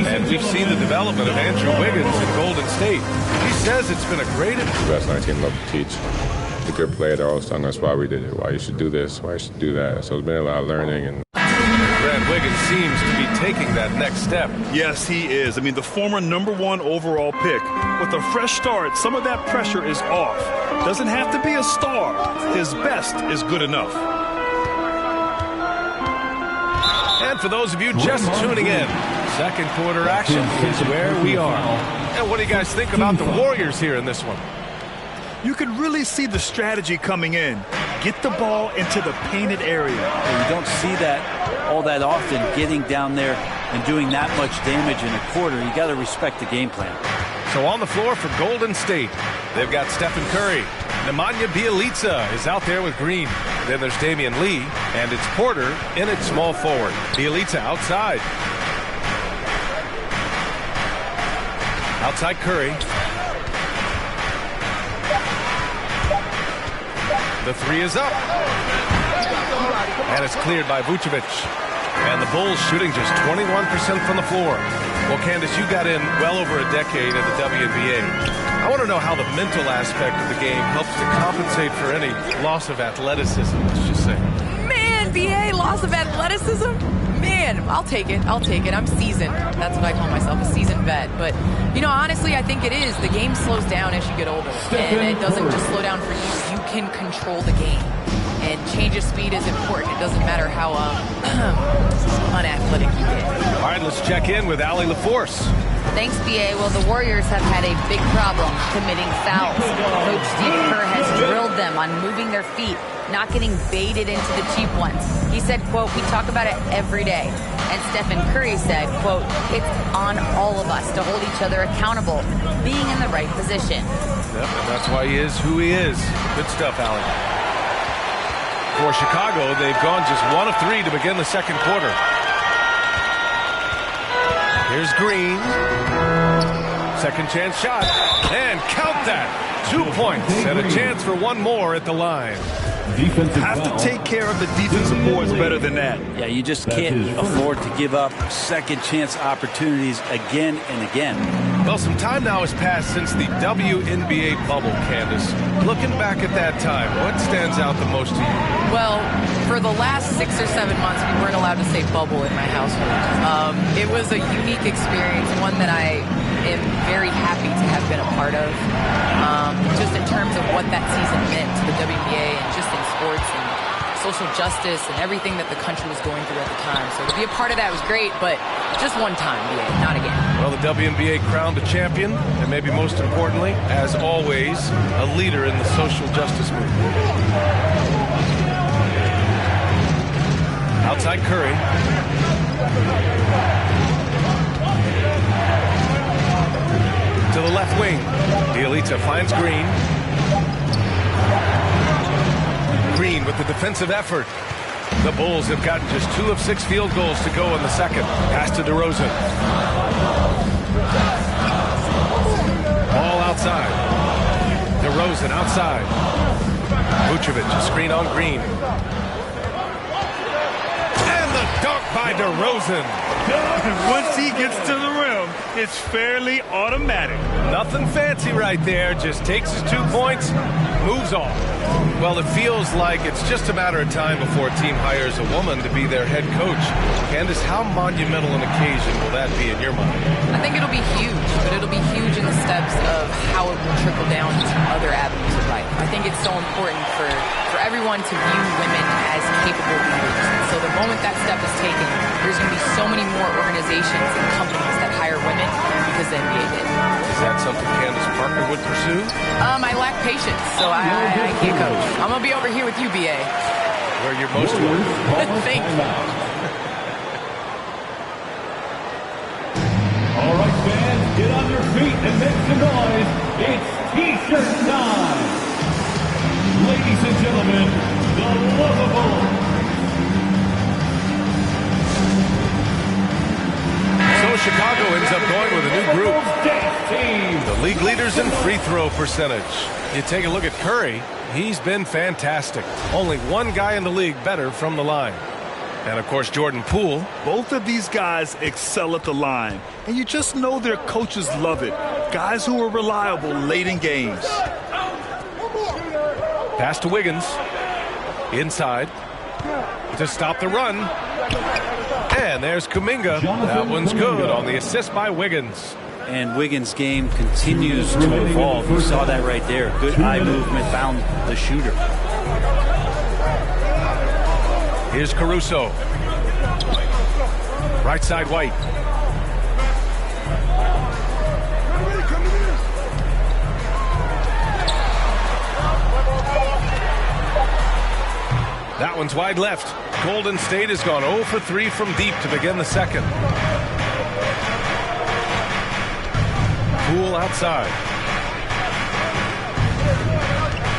And we've seen the development of Andrew Wiggins in Golden State. He says it's been a great... The best 19 love to teach. The good player, they're always telling us why we did it, why you should do this, why you should do that. So it's been a lot of learning. And Grant Wiggins seems to be taking that next step. Yes, he is. I mean, the former #1 overall pick, with a fresh start, some of that pressure is off. Doesn't have to be a star. His best is good enough. And for those of you just tuning in, second quarter action is where we are. And what do you guys think about the Warriors here in this one? You could really see the strategy coming in. Get the ball into the painted area. You don't see that all that often, getting down there and doing that much damage in a quarter. You got to respect the game plan. So on the floor for Golden State, they've got Stephen Curry. Nemanja Bjelica is out there with Green. Then there's Damian Lee, and it's Porter in at small forward. Bjelica outside. Outside Curry. The three is up. And it's cleared by Vucevic. And the Bulls shooting just 21% from the floor. Well, Candace, you got in well over a decade in the WNBA. I want to know how the mental aspect of the game helps to compensate for any loss of athleticism, let's just say. Man, BA, loss of athleticism? Man, I'll take it. I'll take it. I'm seasoned. That's what I call myself, a seasoned vet. But, you know, honestly, I think it is. The game slows down as you get older. And it doesn't just slow down for you. You can control the game. And change of speed is important. It doesn't matter how unathletic you get. All right, let's check in with Allie LaForce. Thanks, BA. Well, the Warriors have had a big problem committing fouls. Coach Steve Kerr has drilled them on moving their feet, not getting baited into the cheap ones. He said, quote, "We talk about it every day." And Stephen Curry said, quote, "It's on all of us to hold each other accountable, being in the right position." Yep, and that's why he is who he is. Good stuff, Allie. For Chicago, they've gone just 1 of 3 to begin the second quarter. Here's Green. Second chance shot. And count that. 2 points and a chance for one more at the line. Have to take care of the defensive boards better than that. Yeah, you just can't afford to give up second chance opportunities again and again. Well, some time now has passed since the WNBA bubble, Candace. Looking back at that time, what stands out the most to you? Well, for the last 6 or 7 months, we weren't allowed to say bubble in my household. It was a unique experience, one that I am very happy to have been a part of. Just in terms of what that season meant to the WNBA and just in sports and social justice and everything that the country was going through at the time. So to be a part of that was great, but just one time, not again. Well, the WNBA crowned a champion, and maybe most importantly, as always, a leader in the social justice movement. Outside Curry. To the left wing. Bjelica finds Green. Green with the defensive effort. The Bulls have gotten just 2 of 6 field goals to go in the second. Pass to DeRozan. Ball outside. DeRozan outside. Vucevic, a screen on Green. And the dunk by DeRozan. Once he gets to the rim, it's fairly automatic. Nothing fancy right there. Just takes his 2 points, moves on. Well, it feels like it's just a matter of time before a team hires a woman to be their head coach. Candace, how monumental an occasion will that be in your mind? I think it'll be huge, but it'll be huge in the steps of how it will trickle down to other avenues of life. I think it's so important for everyone to view women as capable leaders. So the moment that step is taken, there's going to be so many more organizations and companies that hire women because the NBA did. Is that something Candace Parker would pursue? I lack patience, so I can't coach. I'm going to be over here with you, BA. Where you're most welcome. Thank you. All right, fans, get on your feet and make some noise. It's T-shirt time. Ladies and gentlemen, the Lovables. So Chicago ends up going with a new group. The league leaders in free throw percentage. You take a look at Curry, he's been fantastic. Only one guy in the league better from the line. And of course, Jordan Poole. Both of these guys excel at the line, and you just know their coaches love it. Guys who are reliable late in games. Pass to Wiggins. Inside. To stop the run. And there's Kuminga. That one's good on the assist by Wiggins. And Wiggins' game continues to evolve. You saw that right there. Good eye movement, found the shooter. Here's Caruso. Right side, White. That one's wide left. Golden State has gone 0 for 3 from deep to begin the second. Poole outside.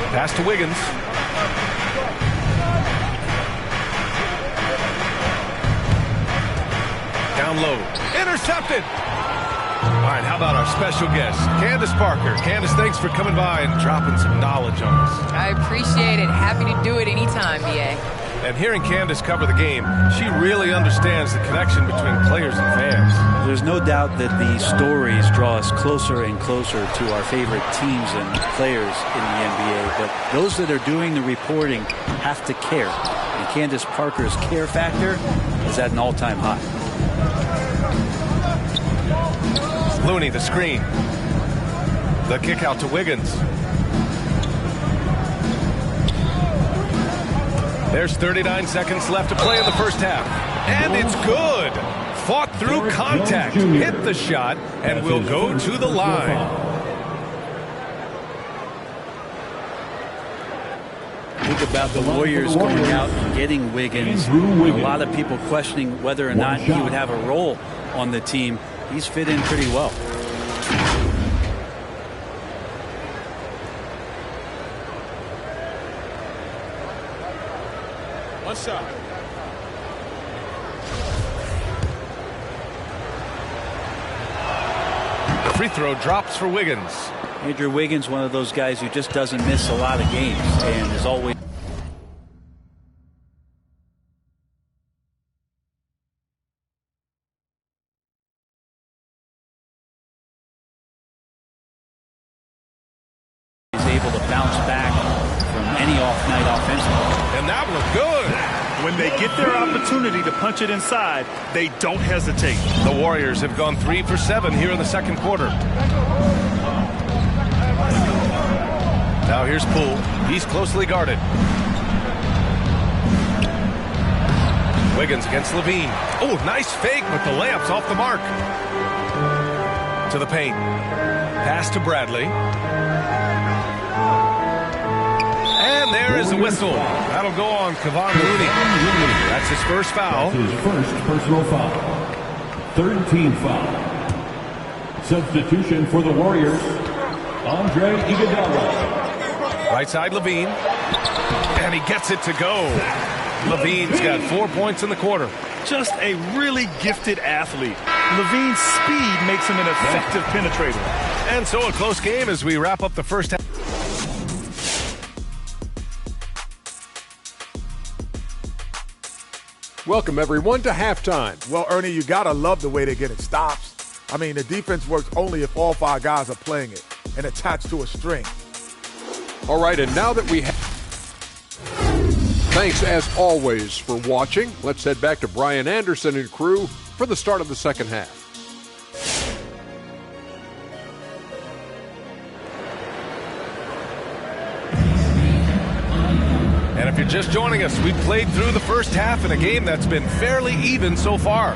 Pass to Wiggins. Down low. Intercepted. All right, how about our special guest, Candace Parker. Candace, thanks for coming by and dropping some knowledge on us. I appreciate it. Happy to do it anytime, BA. And hearing Candace cover the game, she really understands the connection between players and fans. There's no doubt that the stories draw us closer and closer to our favorite teams and players in the NBA. But those that are doing the reporting have to care. And Candace Parker's care factor is at an all-time high. Looney, the screen. The kick out to Wiggins. There's 39 seconds left to play in the first half. And it's good. Fought through contact, hit the shot, and will go to the line. Think about the Warriors going out and getting Wiggins. A lot of people questioning whether or not he would have a role on the team. He's fit in pretty well. One shot. The free throw drops for Wiggins. Andrew Wiggins, one of those guys who just doesn't miss a lot of games and is always able to bounce back from any off night offensively. And that looked good. When they get their opportunity to punch it inside, they don't hesitate. The Warriors have gone 3 for 7 here in the second quarter. Now here's Poole. He's closely guarded. Wiggins against Levine. Oh, nice fake, but the layup's off the mark. To the paint. Pass to Bradley. And there is a whistle. That'll go on Kevon Looney. That's his first foul. That's his first personal foul. Third team foul. Substitution for the Warriors, Andre Iguodala. Right side, Levine. And he gets it to go. Levine's got 4 points in the quarter. Just a really gifted athlete. Levine's speed makes him an effective penetrator. And so a close game as we wrap up the first half. Welcome, everyone, to halftime. Well, Ernie, you got to love the way they're getting stops. I mean, the defense works only if all 5 guys are playing it and attached to a string. All right, and now that we have... Thanks, as always, for watching. Let's head back to Brian Anderson and crew for the start of the second half. And if you're just joining us, we've played through the first half in a game that's been fairly even so far.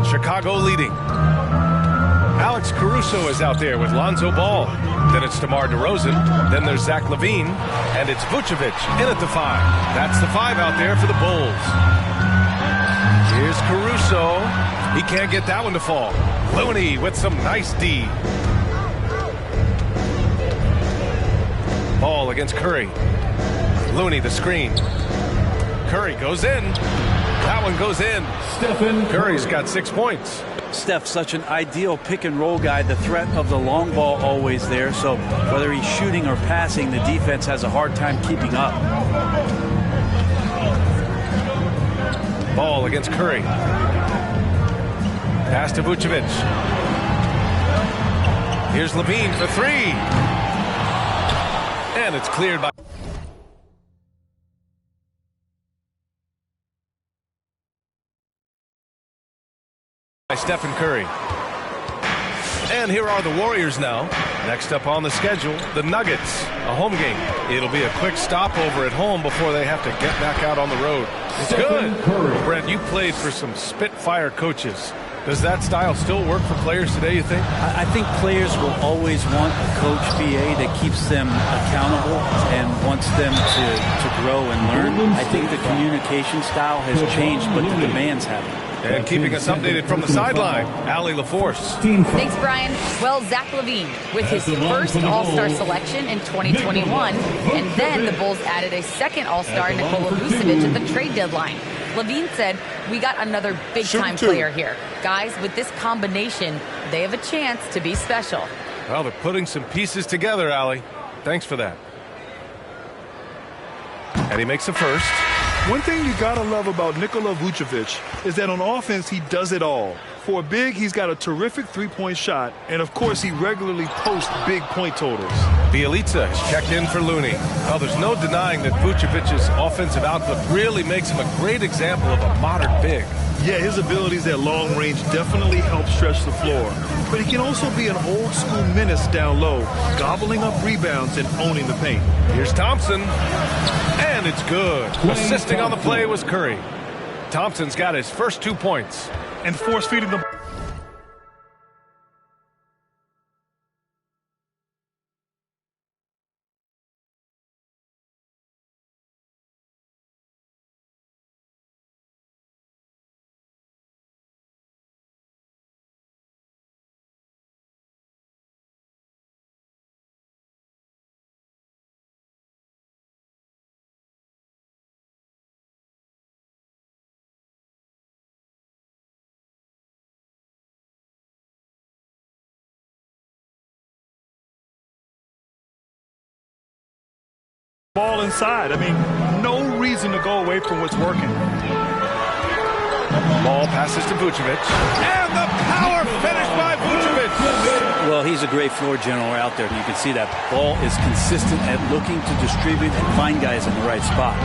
Chicago leading. Alex Caruso is out there with Lonzo Ball. Then it's DeMar DeRozan. Then there's Zach LaVine. And it's Vucevic in at the 5. That's the 5 out there for the Bulls. Here's Caruso. He can't get that one to fall. Looney with some nice D. Ball against Curry. Looney the screen. Curry goes in. That one goes in. Curry's got 6 points. Steph, such an ideal pick and roll guy. The threat of the long ball always there. So whether he's shooting or passing, the defense has a hard time keeping up. Ball against Curry. Pass to Vucevic. Here's LaVine for 3. And it's cleared by... by Stephen Curry. And here are the Warriors now. Next up on the schedule, the Nuggets, a home game. It'll be a quick stopover at home before they have to get back out on the road. It's good. Brent, you played for some Spitfire coaches. Does that style still work for players today, you think? I think players will always want a coach, BA, that keeps them accountable and wants them to grow and learn. I think the communication style has changed, but the demands haven't. And keeping us updated from the sideline, Allie LaForce. Thanks, Brian. Well, Zach LaVine with his first All-Star selection in 2021, and then the Bulls added a second All-Star, Nikola Vucevic, at the trade deadline. LaVine said, "We got another big-time player here. Guys, with this combination, they have a chance to be special." Well, they're putting some pieces together, Allie. Thanks for that. And he makes a first. One thing you gotta love about Nikola Vucevic is that on offense he does it all. For a big, he's got a terrific three-point shot, and of course he regularly posts big point totals. Bielitsa has checked in for Looney. Well, there's no denying that Vucevic's offensive output really makes him a great example of a modern big. Yeah, his abilities at long range definitely help stretch the floor. But he can also be an old-school menace down low, gobbling up rebounds and owning the paint. Here's Thompson. And it's good. Assisting on the play was Curry. Thompson's got his first 2 points. And force-feeding the... ball inside. I mean, no reason to go away from what's working. Ball passes to Vucevic. And the power finish by Vucevic. Well, he's a great floor general out there. You can see that ball is consistent at looking to distribute and find guys in the right spot.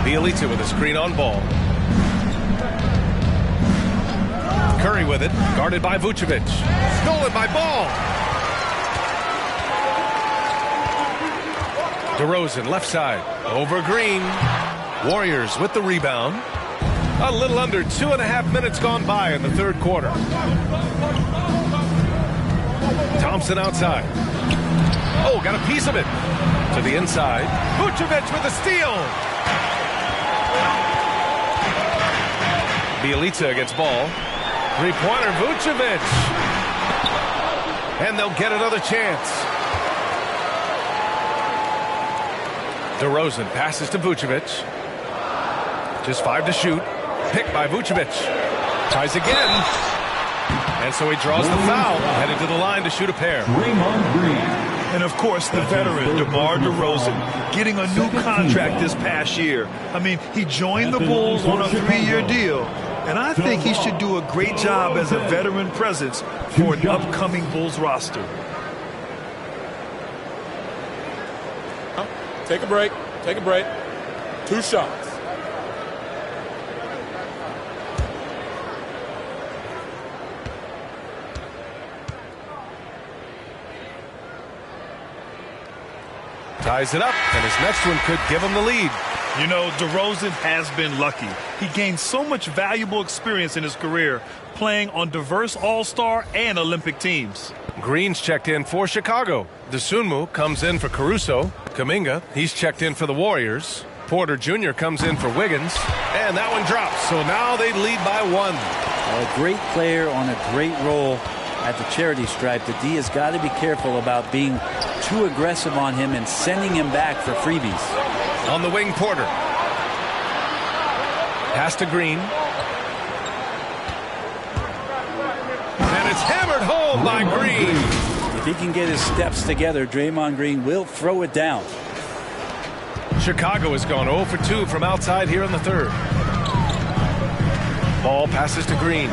Bielitsa with a screen on ball. Curry with it, guarded by Vucevic. Stolen by Ball. DeRozan, left side, over Green. Warriors with the rebound. A little under 2.5 minutes gone by in the third quarter. Thompson outside. Oh, got a piece of it. To the inside. Vucevic with the steal. Bielitsa gets ball. Three-pointer, Vucevic. And they'll get another chance. DeRozan passes to Vucevic. Just 5 to shoot. Picked by Vucevic. Tries again. And so he draws the foul. Headed to the line to shoot a pair. And of course, the veteran, DeMar DeRozan, getting a new contract this past year. I mean, he joined the Bulls on a 3-year deal. And I think he should do a great job as a veteran presence for an upcoming Bulls roster. Take a break. Take a break. 2 shots. Ties it up, and his next one could give him the lead. You know, DeRozan has been lucky. He gained so much valuable experience in his career playing on diverse All-Star and Olympic teams. Green's checked in for Chicago. DeSunmu comes in for Caruso. Kuminga, he's checked in for the Warriors. Porter Jr. comes in for Wiggins. And that one drops, so now they lead by 1. A great player on a great role at the charity stripe. The D has got to be careful about being too aggressive on him and sending him back for freebies. On the wing, Porter. Pass to Green. And it's hammered home by Green. If he can get his steps together, Draymond Green will throw it down. Chicago has gone 0 for 2 from outside here in the third. Ball passes to Green.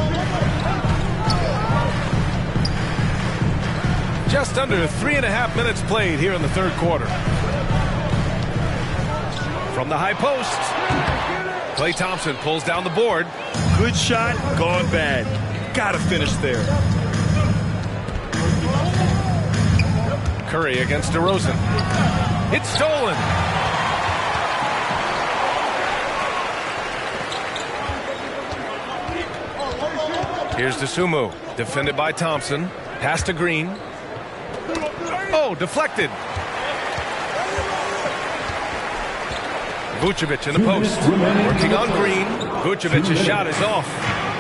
Just under 3.5 minutes played here in the third quarter. From the high post. Klay Thompson pulls down the board. Good shot, gone bad. Gotta finish there. Curry against DeRozan. It's stolen. Here's DeSumo, defended by Thompson. Pass to Green. Oh, deflected. Vucevic in the post. Working on Green. Vucevic's shot is off.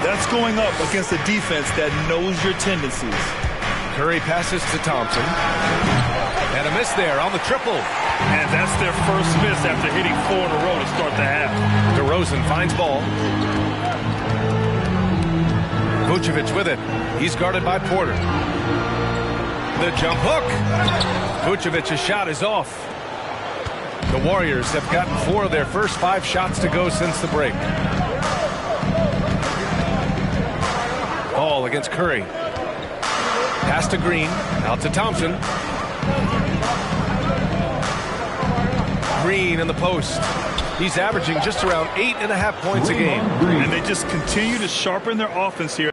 That's going up against a defense that knows your tendencies. Curry passes to Thompson. And a miss there on the triple. And that's their first miss after hitting 4 in a row to start the half. DeRozan finds ball. Vucevic with it. He's guarded by Porter. The jump hook. Vucevic's shot is off. The Warriors have gotten 4 of their first 5 shots to go since the break. Ball against Curry. Pass to Green. Out to Thompson. Green in the post. He's averaging just around 8.5 points a game. And they just continue to sharpen their offense here.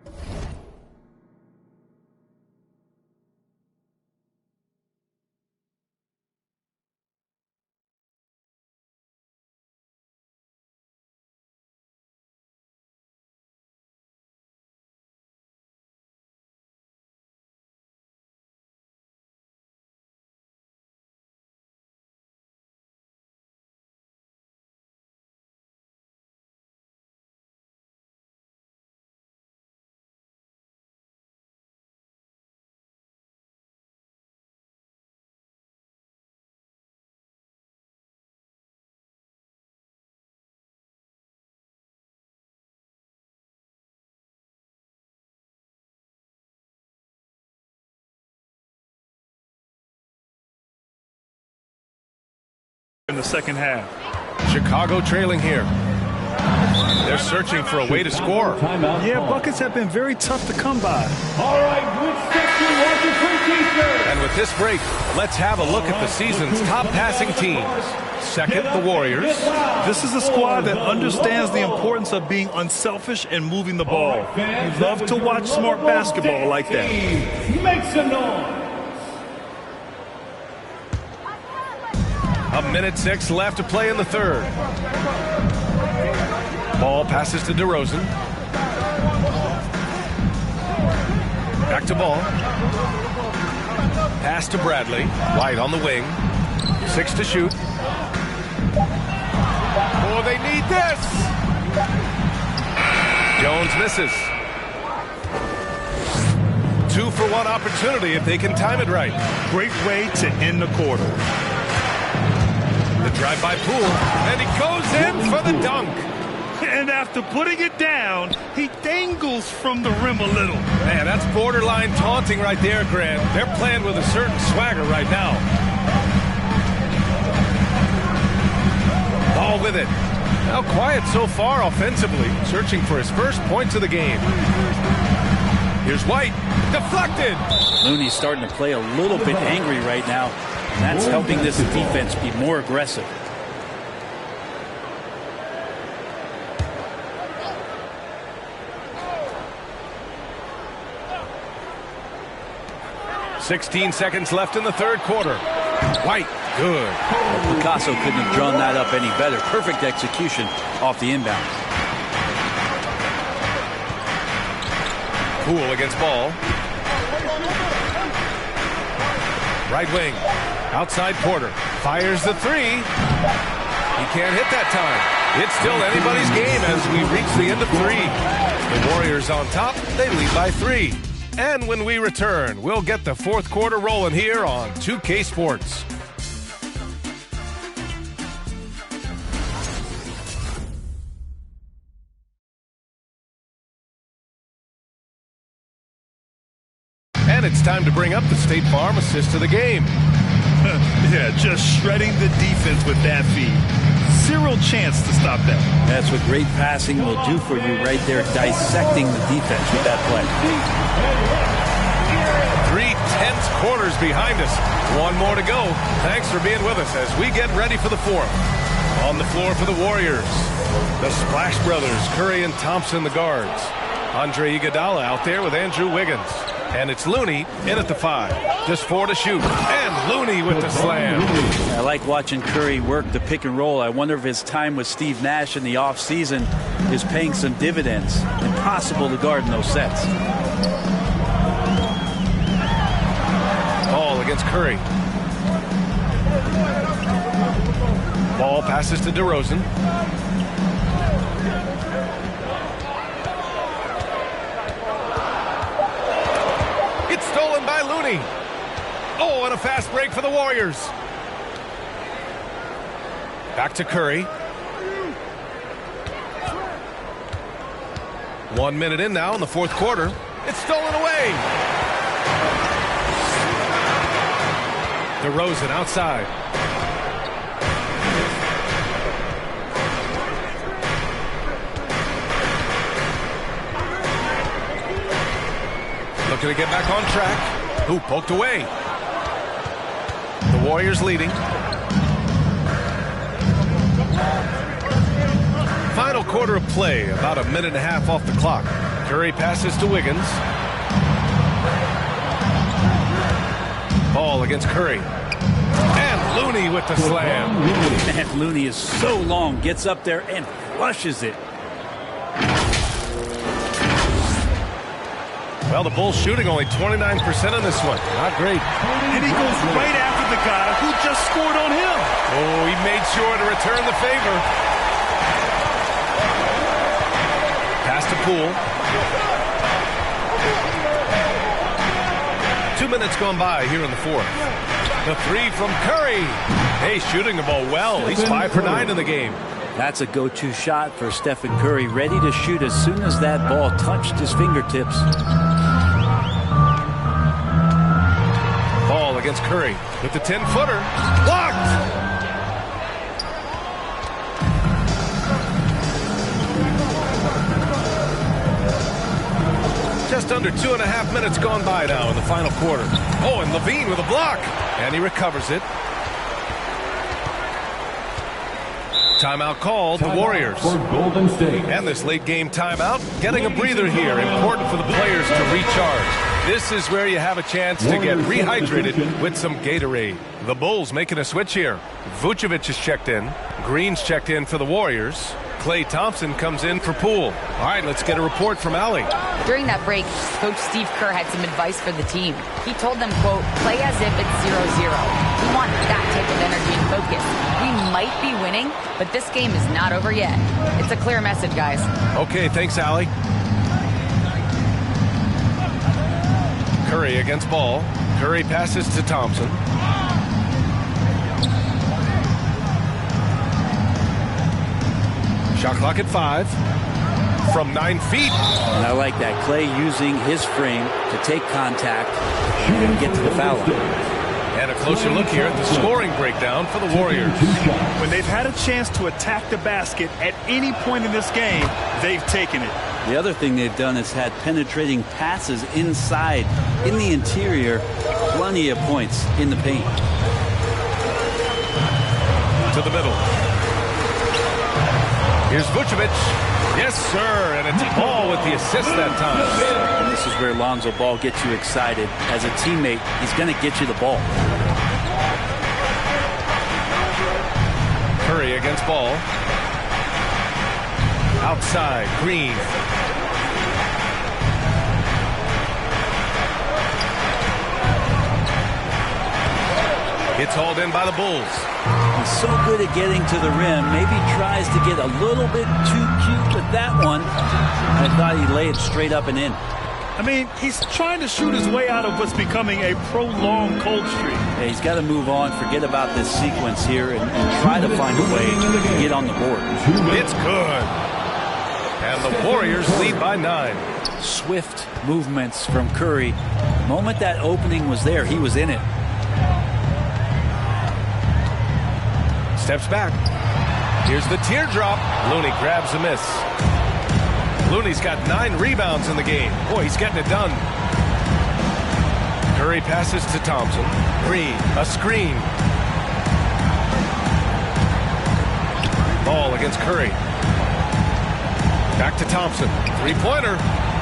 In the second half. Chicago trailing here. They're searching for a way to score. Yeah, buckets have been very tough to come by. All right, which section was your free t-shirt? And with this break, let's have a look at the season's top passing teams. Second, the Warriors. This is a squad that understands the importance of being unselfish and moving the ball. We love to watch smart basketball like that. Make some noise. A minute 6 left to play in the third. Ball passes to DeRozan. Back to Ball. Pass to Bradley. White on the wing. 6 to shoot. Oh, they need this. Jones misses. 2-for-1 opportunity if they can time it right. Great way to end the quarter. The drive by Poole, and he goes in for the dunk. And after putting it down, he dangles from the rim a little. Man, that's borderline taunting right there, Grant. They're playing with a certain swagger right now. Ball with it. Now quiet so far offensively, searching for his first points of the game. Here's White, deflected. Looney's starting to play a little bit angry right now, and that's helping this defense be more aggressive. "16 seconds left in the third quarter. White, good. Well, Picasso couldn't have drawn that up any better. Perfect execution off the inbound. Poole against Ball. Right wing. Outside Porter. Fires the three. He can't hit that time. It's still anybody's game as we reach the end of 3. The Warriors on top. They lead by 3. And when we return, we'll get the fourth quarter rolling here on 2K Sports. And it's time to bring up the State Farm assist of the game. Yeah, just shredding the defense with that feed. Zero chance to stop that. That's what great passing will do for you right there, dissecting the defense with that play. 3 tense quarters behind us. One more to go. Thanks for being with us as we get ready for the fourth. On the floor for the Warriors, the Splash Brothers, Curry and Thompson, the guards. Andre Iguodala out there with Andrew Wiggins. And it's Looney in at the 5. Just 4 to shoot. And Looney with the slam. I like watching Curry work the pick and roll. I wonder if his time with Steve Nash in the offseason is paying some dividends. Impossible to guard in those sets. Ball against Curry. Ball passes to DeRozan. It's stolen by Looney. Oh, and a fast break for the Warriors. Back to Curry. 1 minute in now in the fourth quarter. It's stolen away. DeRozan outside. Looking to get back on track. Ooh, poked away. The Warriors leading. Final quarter of play, about a minute and a half off the clock. Curry passes to Wiggins. Ball against Curry. And Looney with the slam. And Looney is so long, gets up there and flushes it. Well, the Bulls shooting only 29% on this one. Not great. And he goes right after the guy who just scored on him. Oh, he made sure to return the favor. Pass to Poole. 2 minutes gone by here in the fourth. The 3 from Curry. Hey, shooting the ball well. He's 5 for 9 in the game. That's a go-to shot for Stephen Curry, ready to shoot as soon as that ball touched his fingertips. Ball against Curry with the 10-footer. Blocked! Just under 2.5 minutes gone by now in the final quarter. Oh, and Levine with a block. And he recovers it. Timeout called, the Warriors. For Golden State. And this late game timeout, getting a breather here. Important for the players to recharge. This is where you have a chance to get rehydrated with some Gatorade. The Bulls making a switch here. Vucevic is checked in. Green's checked in for the Warriors. Klay Thompson comes in for Poole. All right, let's get a report from Allie. During that break, Coach Steve Kerr had some advice for the team. He told them, quote, play as if it's 0-0. We want that type of energy and focus. We might be winning, but this game is not over yet. It's a clear message, guys. Okay, thanks, Allie. Curry against Ball. Curry passes to Thompson. Shot clock at 5. From 9 feet. And I like that. Klay using his frame to take contact and get to the foul line. And a closer look here at the scoring breakdown for the Warriors. When they've had a chance to attack the basket at any point in this game, they've taken it. The other thing they've done is had penetrating passes inside, in the interior, plenty of points in the paint. To the middle. Here's Vucevic. Yes, sir. And it's Ball with the assist that time. And this is where Lonzo Ball gets you excited. As a teammate, he's going to get you the ball. Curry against Ball. Outside, Green. It's hauled in by the Bulls. He's so good at getting to the rim. Maybe tries to get a little bit too cute with that one. I thought he'd lay it straight up and in. I mean, he's trying to shoot his way out of what's becoming a prolonged cold streak. Yeah, he's got to move on, forget about this sequence here, and try to find a way to get on the board. It's good. And the Warriors lead by 9. Swift movements from Curry. The moment that opening was there, he was in it. Steps back. Here's the teardrop. Looney grabs a miss. Looney's got 9 rebounds in the game. Boy, he's getting it done. Curry passes to Thompson. Green, a screen. Ball against Curry. Back to Thompson. Three-pointer.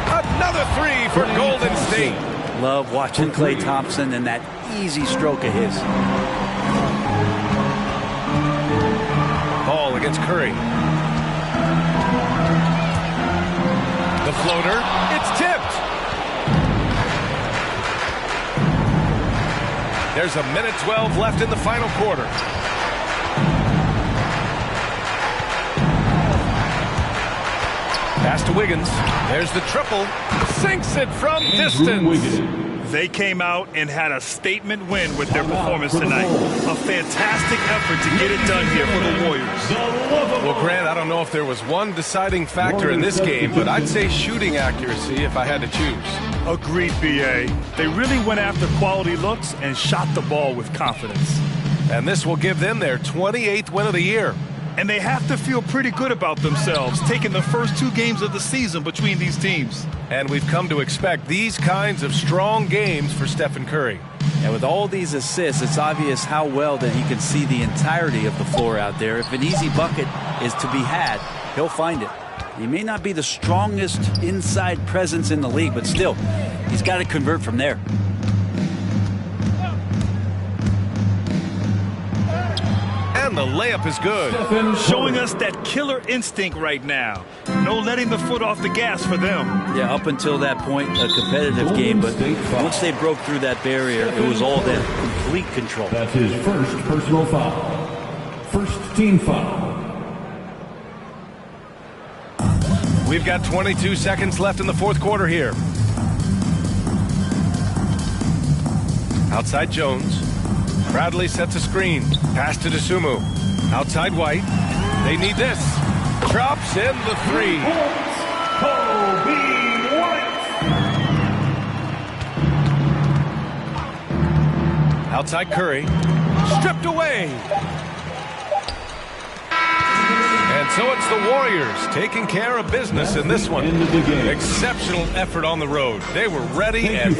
Another three for Golden State. Love watching Klay Thompson and that easy stroke of his. Ball against Curry. The floater. It's tipped. There's a minute 12 left in the final quarter. Pass to Wiggins. There's the triple. Sinks it from distance. They came out and had a statement win with their performance tonight. A fantastic effort to get it done here for the Warriors. Well, Grant, I don't know if there was one deciding factor in this game, but I'd say shooting accuracy if I had to choose. Agreed, B.A. They really went after quality looks and shot the ball with confidence. And this will give them their 28th win of the year. And they have to feel pretty good about themselves, taking the first 2 games of the season between these teams. And we've come to expect these kinds of strong games for Stephen Curry. And with all these assists, it's obvious how well that he can see the entirety of the floor out there. If an easy bucket is to be had, he'll find it. He may not be the strongest inside presence in the league, but still, he's got to convert from there. And the layup is good. Showing us that killer instinct right now. No letting the foot off the gas for them. Yeah, up until that point, a competitive game, but once they broke through that barrier, it was all them. Complete control. That's his first personal foul. First team foul. We've got 22 seconds left in the fourth quarter here. Outside Jones. Bradley sets a screen. Pass to Dosunmu. Outside White. They need this. Drops in the three. Kobe White. Outside Curry. Stripped away. And so it's the Warriors taking care of business in this one. Exceptional effort on the road. They were ready and